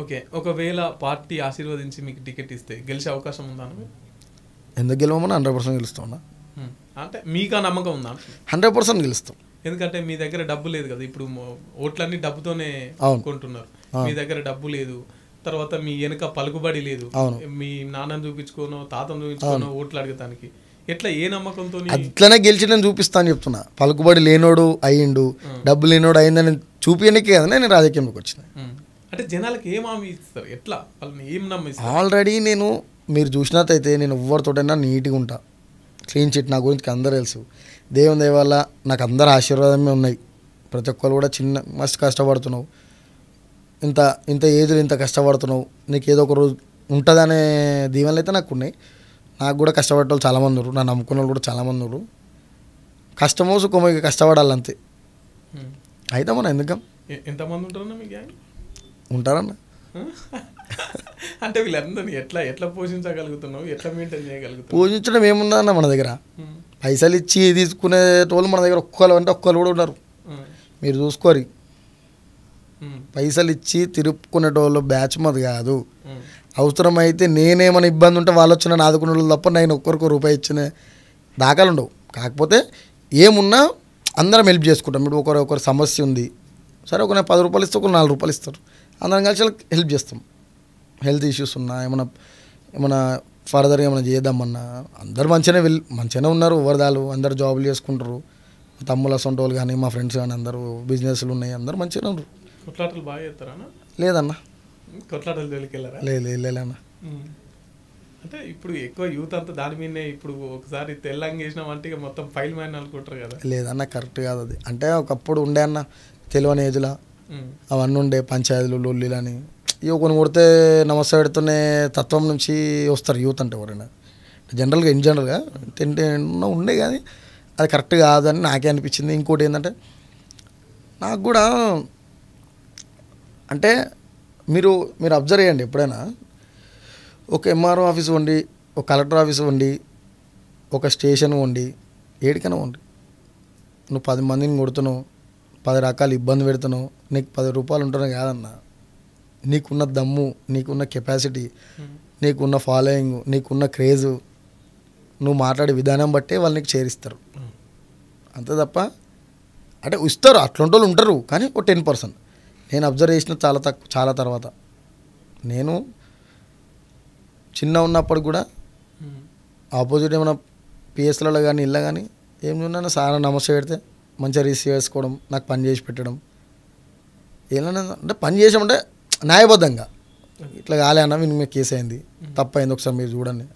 ఓకే, ఒకవేళ పార్టీ ఆశీర్వదించి మీకు టికెట్ ఇస్తే గెలిచే అవకాశం ఉందా? ఎందుకు గెలవమని 100% గెలుస్తాం. అంటే మీకు ఆ నమ్మకం ఉందా? 100% గెలుస్తాం. ఎందుకంటే మీ దగ్గర డబ్బు లేదు కదా, ఇప్పుడు ఓట్లన్నీ డబ్బుతోనే కొంటున్నారు, మీ దగ్గర డబ్బు లేదు, తర్వాత మీ వెనుక పలుకుబడి లేదు, మీ నాన్నని చూపించుకోనో తాతను చూపించుకోనో ఓట్లు అడగటానికి ఎట్లా, ఏ నమ్మకంతో? అట్లనే గెలిచి చూపిస్తాను చెప్తున్నా. పలుకుబడి లేనోడు అయ్యిండు, డబ్బు లేనోడు అయిందని చూపించడానికి కదా నేను రాజకీయంలోకి వచ్చిన. అంటే జనాలకు ఏం హామీ ఇస్తారు, ఎట్లా వాళ్ళని ఏం నమ్మిస్తారు? ఆల్రెడీ నేను మీరు చూసినట్టయితే నేను ఎవరితోటైనా నీట్గా ఉంటా, క్లీన్ చిట్, నా గురించి అందరూ తెలుసు. దేవుని దయ వల్ల నాకు అందరు ఆశీర్వాదమే ఉన్నాయి. ప్రతి ఒక్కరు కూడా చిన్న మస్తు కష్టపడుతున్నావు, ఇంత ఏజ్లో ఇంత కష్టపడుతున్నావు, నీకు ఏదో ఒక రోజు ఉంటుందనే దీవెనలు అయితే నాకు ఉన్నాయి. నాకు కూడా కష్టపడే వాళ్ళు చాలామంది ఉన్నారు, నన్ను నమ్ముకున్న వాళ్ళు కూడా చాలామంది ఉన్నారు. కష్టమో సుఖమో కష్టపడాలంతే. అయితే మన ఎందుకం ఎంతమంది ఉంటారన్నా మీ గ్యాంగ్? ఉంటారన్న. అంటే వీళ్ళందరినీ ఎట్లా పోషించగలుగుతున్నావు, ఎట్లా మెయింటైన్ చేయగలుగుతావు? పోషించడం ఏముందన్న మన దగ్గర, పైసలు ఇచ్చి తీసుకునే వాళ్ళు మన దగ్గర ఒక్కళ్ళు అంటే ఒక్కళ్ళు కూడా ఉన్నారు. మీరు చూసుకోరు, పైసలు ఇచ్చి తిరుపుకునేటోళ్ళు బ్యాచ్ మాది కాదు. అవసరమైతే నేనేమైనా ఇబ్బంది ఉంటే వాళ్ళు వచ్చిన ఆదుకునే వాళ్ళు తప్ప నేను ఒక్కరికి రూపాయి ఇచ్చిన దాఖలు ఉండవు. కాకపోతే ఏమున్నా అందరం హెల్ప్ చేసుకుంటాం. ఇప్పుడు ఒకరి సమస్య ఉంది, సరే ఒక 10 రూపాయలు ఇస్తే ఒక 4 రూపాయలు ఇస్తారు, అందరం కలిసి హెల్ప్ చేస్తాం. హెల్త్ ఇష్యూస్ ఉన్నా ఏమైనా ఫర్దర్గా ఏమైనా చేద్దామన్నా అందరు మంచిగానే ఉన్నారు. ఎవరిదాలు అందరు జాబులు చేసుకుంటారు, తమ్ముల సొంత వాళ్ళు కానీ మా ఫ్రెండ్స్ కానీ అందరూ బిజినెస్లు ఉన్నాయి, అందరూ మంచిగానే ఉన్నారు. కొట్లాటలు బాగా చేస్తారా? లేదన్నా, కొట్లాటలు వెళ్ళారా? లేదన్నా. అంటే ఇప్పుడు ఎక్కువ యూత్ అంతా దాని మీదనే, ఇప్పుడు ఒకసారి తెల్లంగా చేసినామంటే ఇక మొత్తం ఫైల్ మ్యాన్ అనుకుంటారు కదా. లేదన్నా, కరెక్ట్ కాదు అది. అంటే ఒకప్పుడు ఉండే అన్న తెలియని ఏజ్లో అవన్నీ ఉండే పంచాయతీలు లొల్లిలని, ఇక కొన్ని కొడితే నమస్తే పెడుతునే తత్వం నుంచి వస్తారు యూత్ అంటే ఎవరైనా. జనరల్గా ఇన్ జనరల్గా ఉండే, కానీ అది కరెక్ట్ కాదని నాకే అనిపించింది. ఇంకోటి ఏంటంటే నాకు కూడా అంటే మీరు అబ్జర్వ్ చేయండి, ఎప్పుడైనా ఒక ఎంఆర్ఓ ఆఫీస్ ఉండి, ఒక కలెక్టర్ ఆఫీస్ ఉండి, ఒక స్టేషన్ ఉండి, ఏడికైనా ఉండి నువ్వు 10 మందిని కొడుతున్నావు, 10 రకాల ఇబ్బంది పెడుతున్నావు, నీకు 10 రూపాయలు ఉంటున్నావు కాదన్నా. నీకున్న దమ్ము, నీకున్న కెపాసిటీ, నీకున్న ఫాలోయింగ్, నీకున్న క్రేజు, నువ్వు మాట్లాడే విధానం బట్టే వాళ్ళు నీకు చేరిస్తారు. అంతే తప్ప అంటే ఇస్తారు, అట్లాంటి వాళ్ళు ఉంటారు, కానీ ఒక 10%. నేను అబ్జర్వ్ చేసిన చాలా తర్వాత. నేను చిన్న ఉన్నప్పుడు కూడా ఆపోజిట్ ఏమైనా పిఎస్లలో కానీ ఇళ్ళ కానీ ఏం చూడన్నా సార్ నమస్తే పెడితే మంచిగా రిసీవ్ చేసుకోవడం, నాకు పని చేసి పెట్టడం, ఏమన్నా అంటే పని చేసామంటే న్యాయబద్ధంగా ఇట్లా కాలే అన్న వీని మీద కేసు అయింది, తప్పైంది, ఒకసారి మీరు చూడండి,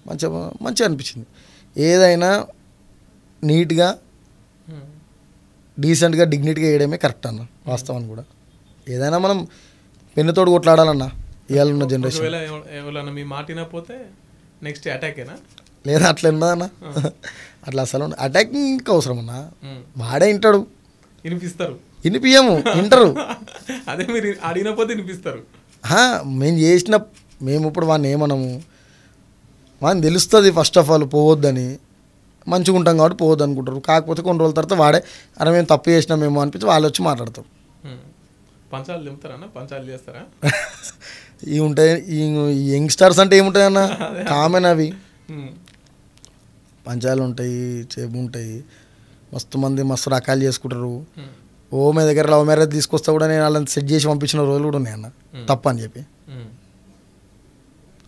మంచిగా అనిపించింది. ఏదైనా నీట్గా డీసెంట్గా డిగ్నిటీగా వేయడమే కరెక్ట్ అన్న, వాస్తవాన్ని కూడా. ఏదైనా మనం పెన్నుతోడు కొట్లాడాలన్నా ఇవాళ ఉన్న జనరేషన్. ఎవరైనా మీ మాటినపోతే నెక్స్ట్ అటాకేనా? లేదా అట్లా ఉన్నదన్న, అట్లా అసలు అటాకింగ్ ఇంకా అవసరం అన్న. వాడే వింటాడు, వినిపిస్తారు, వినిపియము వింటారు. అదే మీరు అడిగినపోతే వినిపిస్తారు. మేము ఇప్పుడు వాడిని ఏమనము, వాడిని తెలుస్తుంది ఫస్ట్ ఆఫ్ ఆల్ పోవద్దని, మంచిగా ఉంటాం కాబట్టి పోవద్దు అనుకుంటారు. కాకపోతే కొన్ని రోజుల తర్వాత వాడే అరే మేము తప్పు చేసినామేమో అనిపించి వాళ్ళు వచ్చి మాట్లాడతారు. పంచాలు దింపుతారా, పంచాలు చేస్తారా? ఇవి ఉంటాయి, ఈ యంగ్స్టర్స్ అంటే ఏముంటాయి అన్న, కామన్ అవి. పంచాలు ఉంటాయి, చేపు ఉంటాయి, మస్తు మంది మస్తు రకాలు చేసుకుంటారు. ఓ మీ దగ్గర లవ్ మ్యారేజ్ తీసుకొస్తా కూడా నేను వాళ్ళని సెట్ చేసి పంపించిన రోజులు కూడా ఉన్నాయి అన్న, తప్ప అని చెప్పి.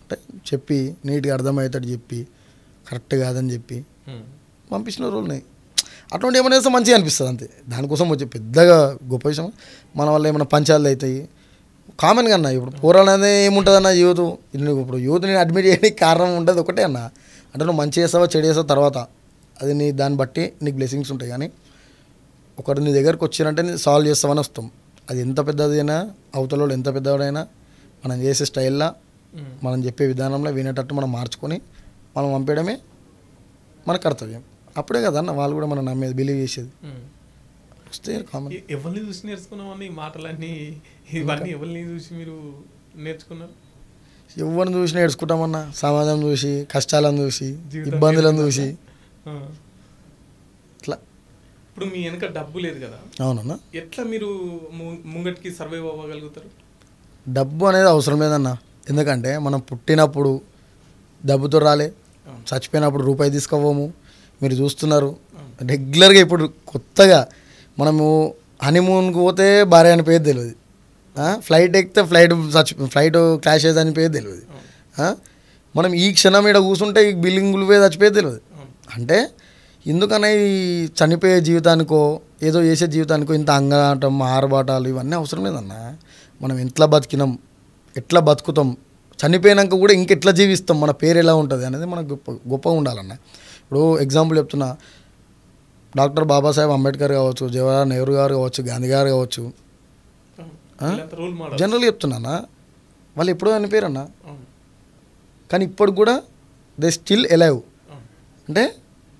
అంటే చెప్పి నీట్గా అర్థమయ్యేటట్టు చెప్పి కరెక్ట్ కాదని చెప్పి పంపించిన రోజులు ఉన్నాయి. అటువంటి ఏమైనా చేస్తే మంచిగా అనిపిస్తుంది అంతే. దానికోసం వచ్చే పెద్దగా గొప్ప విషయం మన వల్ల ఏమైనా పంచాలు అవుతాయి కామన్గా అన్న. ఇప్పుడు పోరాడనే ఏముంటుంది అన్న, యూత్ ఇప్పుడు యూత్ నేను అడ్మిట్ చేయడానికి కారణం ఉంటుంది ఒకటే అన్న, అంటే నువ్వు మంచి చేస్తావా చెడు చేస్తావు తర్వాత అది నీ దాన్ని బట్టి నీకు బ్లెస్సింగ్స్ ఉంటాయి. కానీ ఒకరు నీ దగ్గరకు వచ్చినంటే నీ సాల్వ్ చేస్తామని వస్తాం. అది ఎంత పెద్దదైనా అవతల వాళ్ళు ఎంత పెద్దవాడైనా మనం చేసే స్టైల్లో మనం చెప్పే విధానంలో వినేటట్టు మనం మార్చుకొని మనం పంపేయడమే మన కర్తవ్యం. అప్పుడే కదన్న వాళ్ళు కూడా మనం నమ్మేది, బిలీవ్ చేసేది. వస్తే కామన్. ఎవరిని చూసి నేర్చుకున్నామని ఈ మాటలన్నీ, ఇవన్నీ ఎవరిని చూసి మీరు నేర్చుకున్నారు? ఎవరిని చూసి నేర్చుకుంటామన్నా, సమాజం చూసి, కష్టాలను చూసి, ఇబ్బందులను చూసి ఇట్లా. ఇప్పుడు మీ వెనక డబ్బు లేదు కదా, అవునన్నా, ఎట్లా మీరు ముంగటికి సర్వైవ్ అవ్వగలుగుతారు? డబ్బు అనేది అవసరం లేదన్న. ఎందుకంటే మనం పుట్టినప్పుడు డబ్బుతో రాలే, చచ్చిపోయినప్పుడు రూపాయి తీసుకోపోము. మీరు చూస్తున్నారు రెగ్యులర్గా. ఇప్పుడు కొత్తగా మనము హనీమూన్కి పోతే భార్య అని పేరు తెలియదు, ఫ్లైట్ ఎక్కితే ఫ్లైట్ క్రాష్ అయ్యేది అని పేరు తెలియదు. మనం ఈ క్షణం ఇక్కడ కూర్చుంటే ఈ బిల్డింగులు పోయి చచ్చిపోయేది తెలియదు. అంటే ఎందుకన్నా ఈ చనిపోయే జీవితానికో ఏదో చేసే జీవితానికో ఇంత అంగాటం ఆరబాటాలు ఇవన్నీ అవసరం లేదన్న. మనం ఎట్లా బతికినాం, ఎట్లా బతుకుతాం, చనిపోయినాక కూడా ఇంకెట్లా జీవిస్తాం, మన పేరు ఎలా ఉంటుంది అనేది మనకు గొప్పగా ఉండాలన్న. ఇప్పుడు ఎగ్జాంపుల్ చెప్తున్నా, డాక్టర్ బాబాసాహెబ్ అంబేద్కర్ కావచ్చు, జవహర్లాల్ నెహ్రూ గారు కావచ్చు, గాంధీ గారు కావచ్చు, జనరల్ చెప్తున్నానా, వాళ్ళు ఎప్పుడో చనిపోయారన్న. కానీ ఇప్పుడు కూడా దే స్టిల్ ఎలైవ్. అంటే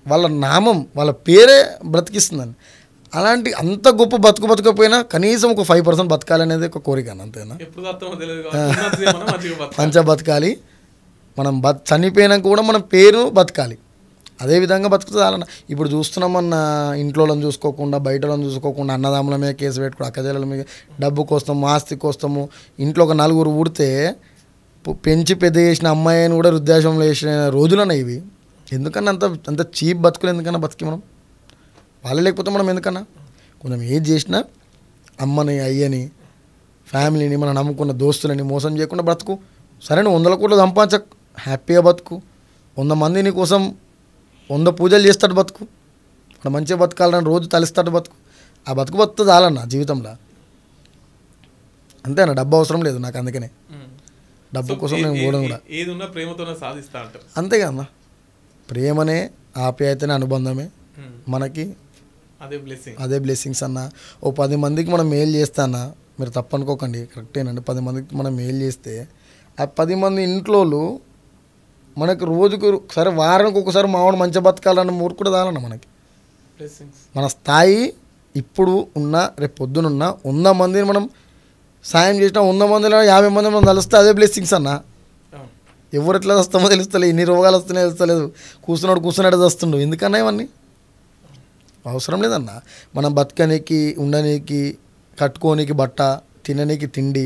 వాళ్ళ నామం, వాళ్ళ పేరే బ్రతికిస్తుందని. అలాంటి అంత గొప్ప బతకపోయినా కనీసం ఒక 5% బతకాలనేది ఒక కోరిక అన్న, అంతేనా? మంచిగా బతకాలి, మనం చనిపోయినాక కూడా మన పేరు బతకాలి, అదేవిధంగా బతుకుతుంది చాలన్న. ఇప్పుడు చూస్తున్నామన్న, ఇంట్లో చూసుకోకుండా బయట చూసుకోకుండా అన్నదమ్ముల మీద కేసు పెట్టుకుని అక్కజల మీద డబ్బు కోస్తాము, ఆస్తి కోస్తాము. ఇంట్లో ఒక 4 ఊడితే పెంచి పెద్ద చేసిన అమ్మాయిని కూడా వృద్ధాశ్రమంలో వేసిన రోజులన్న ఇవి. ఎందుకన్నా అంత చీప్ బతుకులు ఎందుకన్నా బతికి మనం? వాళ్ళు లేకపోతే మనం ఎందుకన్నా కొంచెం ఏది చేసినా అమ్మని, అయ్యని, ఫ్యామిలీని, మనం నమ్ముకున్న దోస్తులని మోసం చేయకుండా బ్రతుకు. సరే నువ్వు 100 కోట్లు సంపాదించ, హ్యాపీగా బతుకు. 100 మంది నీ కోసం 100 పూజలు చేస్తాడు బతుకు. అక్కడ మంచిగా బతకాలని రోజు తలుస్తాడు బతుకు. ఆ బతుకు చాలన్న జీవితంలో, అంతేనా? డబ్బు అవసరం లేదు నాకు. అందుకనే డబ్బు కోసం నేను పోవడం కూడా ఏదున్నా ప్రేమతోనే సాధిస్తా అంటారు. అంతే కదన్నా, ప్రేమనే, ఆప్యాయతనే, అనుబంధమే మనకి అదే బ్లెస్సింగ్స్ అన్న. ఓ 10 మందికి మనం మేలు చేస్తానా, మీరు తప్పనుకోకండి, కరెక్టేనండి. 10 మందికి మనం మేలు చేస్తే ఆ 10 మంది ఇంట్లో మనకు రోజుకు సరే వారానికి ఒకసారి మావాడు మంచిగా బతకాలన్న మూడు కూడా చాలన్న మనకి. మన స్థాయి ఇప్పుడు ఉన్న, రేపు పొద్దునున్న 100 మందిని మనం సాయం చేసినా 100 మందిలో 50 మంది మనం తలుస్తే అదే బ్లెస్సింగ్స్ అన్న. ఎవరు ఎట్లా వస్తామో తెలుస్తలే, ఎన్ని రోగాలు వస్తున్నాయో తెలుస్తలేదు, కూర్చున్నాడు వస్తుండు. ఎందుకన్నా ఇవన్నీ అవసరం లేదన్న. మనం బతకనీకి, ఉండనీకి, కట్టుకోనికి బట్ట, తిననీకి తిండి,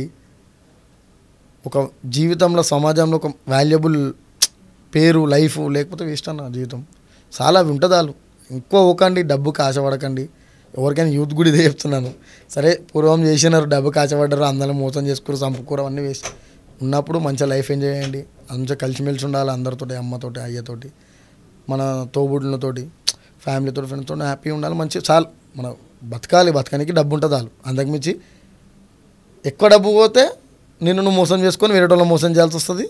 ఒక జీవితంలో సమాజంలో ఒక వాల్యుబుల్ పేరు, లైఫ్ లేకపోతే వేస్ట్ అన్న జీవితం. చాలా అవి ఉంటుంది. వాళ్ళు ఎక్కువ ఒకండి, డబ్బుకి ఆశపడకండి. ఎవరికైనా యూత్ కూడా ఇదే చెప్తున్నాను. సరే పూర్వం చేసినారు, డబ్బుకి ఆశపడ్డారు, అందరం మోసం చేసుకురు, చంపుకోరు, అవన్నీ వేస్ట్. ఉన్నప్పుడు మంచిగా లైఫ్ ఎంజాయ్ చేయండి, మంచిగా కలిసిమెలిసి ఉండాలి అందరితోటి, అమ్మతోటి, అయ్యతోటి. మన తోబుడులతోటి ఫ్యామిలీతో ఫ్రెండ్స్తో హ్యాపీగా ఉండాలి, మంచిగా చాలు. మన బతకడానికి డబ్బు ఉంటుంది చాలు. అంతకుమించి ఎక్కువ డబ్బు పోతే నిన్ను నువ్వు మోసం చేసుకొని వేరే వాళ్ళని మోసం చేయాల్సి వస్తుంది,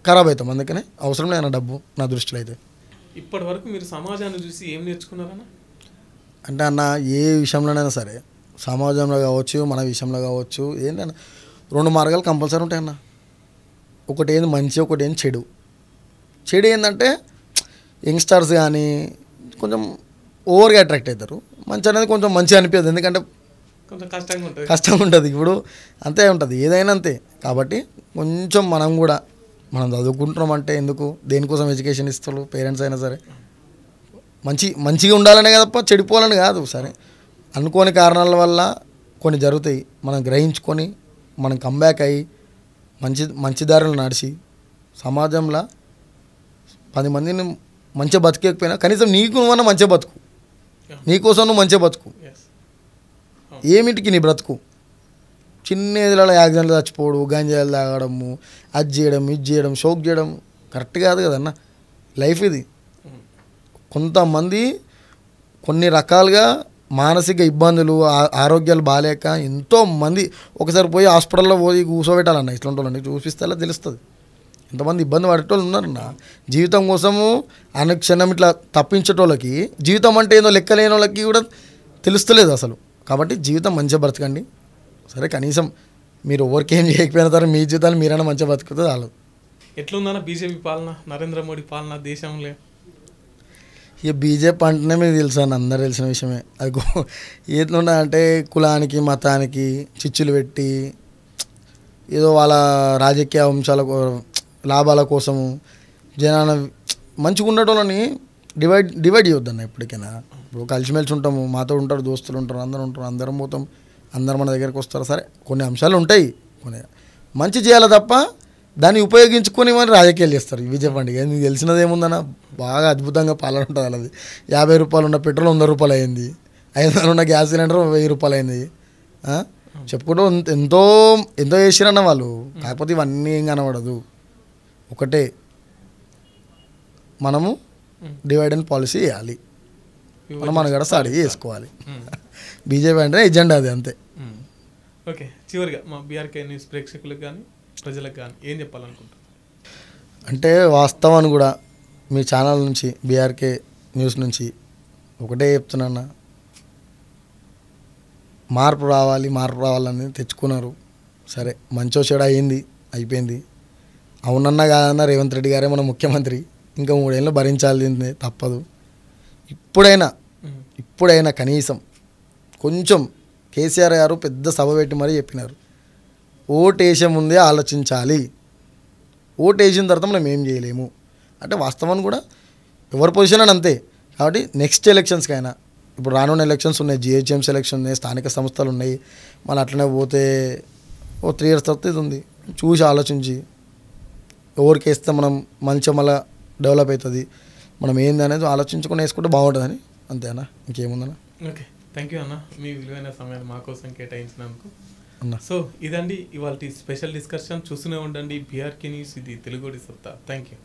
ఖరాబ్ అవుతాం. అందుకనే అవసరం లేదన్న డబ్బు నా దృష్టిలో అయితే. ఇప్పటి వరకు మీరు సమాజాన్ని చూసి ఏం నేర్చుకున్నారన్న? అంటే అన్న ఏ విషయంలోనైనా సరే, సమాజంలో కావచ్చు మన విషయంలో కావచ్చు, ఏంటన్నా 2 మార్గాలు కంపల్సరీ ఉంటాయన్న. ఒకటి ఏంది మంచి, ఒకటి ఏంది చెడు. చెడు ఏంటంటే యంగ్స్టర్స్ కానీ కొంచెం ఓవర్గా అట్రాక్ట్ అవుతారు. మంచి అనేది కొంచెం మంచిగా అనిపించదు, ఎందుకంటే కొంచెం కష్టంగా ఉంటుంది. ఇప్పుడు అంతే ఉంటుంది, ఏదైనా అంతే. కాబట్టి కొంచెం మనం చదువుకుంటున్నాం అంటే ఎందుకు, దేనికోసం ఎడ్యుకేషన్ ఇస్తారు పేరెంట్స్ అయినా సరే, మంచిగా ఉండాలనే కదప్ప చెడిపోవాలని కాదు. సరే అనుకోని కారణాల వల్ల కొన్ని జరుగుతాయి, మనం గ్రహించుకొని మనం కంబ్యాక్ అయ్యి మంచి దారిలో నడిచి సమాజంలో 10 మందిని మంచిగా బతికేకపోయినా కనీసం నీకు నువ్వన్నా మంచిగా బతుకు, నీకోసం నువ్వు మంచిగా బతుకు. ఏమిటికి నీ బ్రతుకు? చిన్న ఏజ్లలో యాక్సిడెంట్లు చచ్చిపోవడం, గంజాయిలు తాగడము, అది చేయడం, ఇది చేయడం, షోక్ చేయడం కరెక్ట్ కాదు కదన్న. లైఫ్ ఇది. కొంతమంది కొన్ని రకాలుగా మానసిక ఇబ్బందులు, ఆరోగ్యాలు బాగాలేక ఎంతోమంది ఒకసారి పోయి హాస్పిటల్లో పోయి కూర్చోబెట్టాలన్న. ఇట్లాంటి వాళ్ళని చూపిస్తే తెలుస్తుంది ఎంతమంది ఇబ్బంది పడేటోళ్ళు ఉన్నారన్న. జీవితం కోసము అనుక్షణం ఇట్లా తప్పించేటోళ్ళకి జీవితం అంటే ఏదో లెక్కలేని వాళ్ళకి కూడా తెలుస్తలేదు అసలు. కాబట్టి జీవితం మంచిగా బ్రతకండి. సరే కనీసం మీరు ఎవరికేం చేయకపోయినా సరే మీ జీవితాలు మీరైనా మంచిగా బతుకుతే చాలు. ఎట్లుందన్న బీజేపీ పాలన, నరేంద్ర మోడీ పాలన దేశంలో? ఇక బీజేపీ అంటేనే మీకు తెలుసు అని అందరు తెలిసిన విషయమే. అది ఎట్లున్నా అంటే కులానికి మతానికి చిచ్చులు పెట్టి ఏదో వాళ్ళ రాజకీయ అంశాల లాభాల కోసము జనాల మంచిగా ఉండటోళ్ళని డివైడ్ చేయొద్దన్న ఎప్పటికైనా. ఇప్పుడు కలిసిమెలిసి ఉంటాము, మాతో ఉంటారు, దోస్తులు ఉంటారు, అందరం పోతాం, అందరు మన దగ్గరికి వస్తారు. సరే కొన్ని అంశాలు ఉంటాయి, కొన్ని మంచి చేయాలి తప్ప దాన్ని ఉపయోగించుకొని మరి రాజకీయాలు చేస్తారు. ఇవి చెప్పండి, మీకు తెలిసినది ఏముందన్న, బాగా అద్భుతంగా పాలన ఉంటుంది వాళ్ళది. 50 రూపాయలు ఉన్న పెట్రోల్ 100 రూపాయలు అయింది, 500 ఉన్న గ్యాస్ సిలిండర్ 1000 రూపాయలు అయింది. చెప్పుకుంటూ ఎంతో చేసిరన్న వాళ్ళు. కాకపోతే ఇవన్నీ ఏం కనబడదు. ఒకటే, మనము డివైడ్ అండ్ పాలసీ చేయాలి, మనం మనగడ స్టార్ట్ చేసుకోవాలి. బీజేపీ అంటే ఎజెండా అది, అంతే. ఓకే, చివరిగా మా బీఆర్కే న్యూస్ ప్రేక్షకులకు కానీ ప్రజలకు కానీ ఏం చెప్పాలనుకుంటున్నారు? అంటే వాస్తవాన్ని కూడా మీ ఛానల్ నుంచి, బీఆర్కే న్యూస్ నుంచి ఒకటే చెప్తున్నా, మార్పు రావాలని తెచ్చుకున్నారు. సరే మంచో చెడు అయిపోయింది. అవునన్నా కాదన్నా రేవంత్ రెడ్డి గారే మన ముఖ్యమంత్రి, ఇంకా 3 ఏళ్ళు భరించాల్సిందే, తప్పదు. ఇప్పుడైనా కనీసం కొంచెం కేసీఆర్ గారు పెద్ద సభ పెట్టి మరీ చెప్పినారు, ఓటు వేసే ముందే ఆలోచించాలి, ఓటు వేసిన తర్వాత మనం ఏం చేయలేము అంటే. వాస్తవాన్ని కూడా ఎవరి పొజిషన్ అని అంతే. కాబట్టి నెక్స్ట్ ఎలక్షన్స్కైనా, ఇప్పుడు రానున్న ఎలక్షన్స్ ఉన్నాయి, జిహెచ్ఎంసీ ఎలక్షన్ ఉన్నాయి, స్థానిక సంస్థలు ఉన్నాయి, మళ్ళీ అట్లనే పోతే 3 years తర్వాత ఇది ఉంది. చూసి ఆలోచించి ఎవరికి వేస్తే మనం మంచిగా మళ్ళీ డెవలప్ అవుతుంది, మనం ఏంది అనేది ఆలోచించుకొని వేసుకుంటే బాగుంటుందని, అంతేనా, ఇంకేముందన్నా. ఓకే, థ్యాంక్ యూ అన్న, మీ విలువైన సమయాన్ని మా కోసం కేటాయించినందుకు. సో ఇదండి ఇవాళ స్పెషల్ డిస్కషన్. చూస్తూనే ఉండండి బీఆర్కే న్యూస్, ఇది తెలుగుడి సత్తా. Thank you.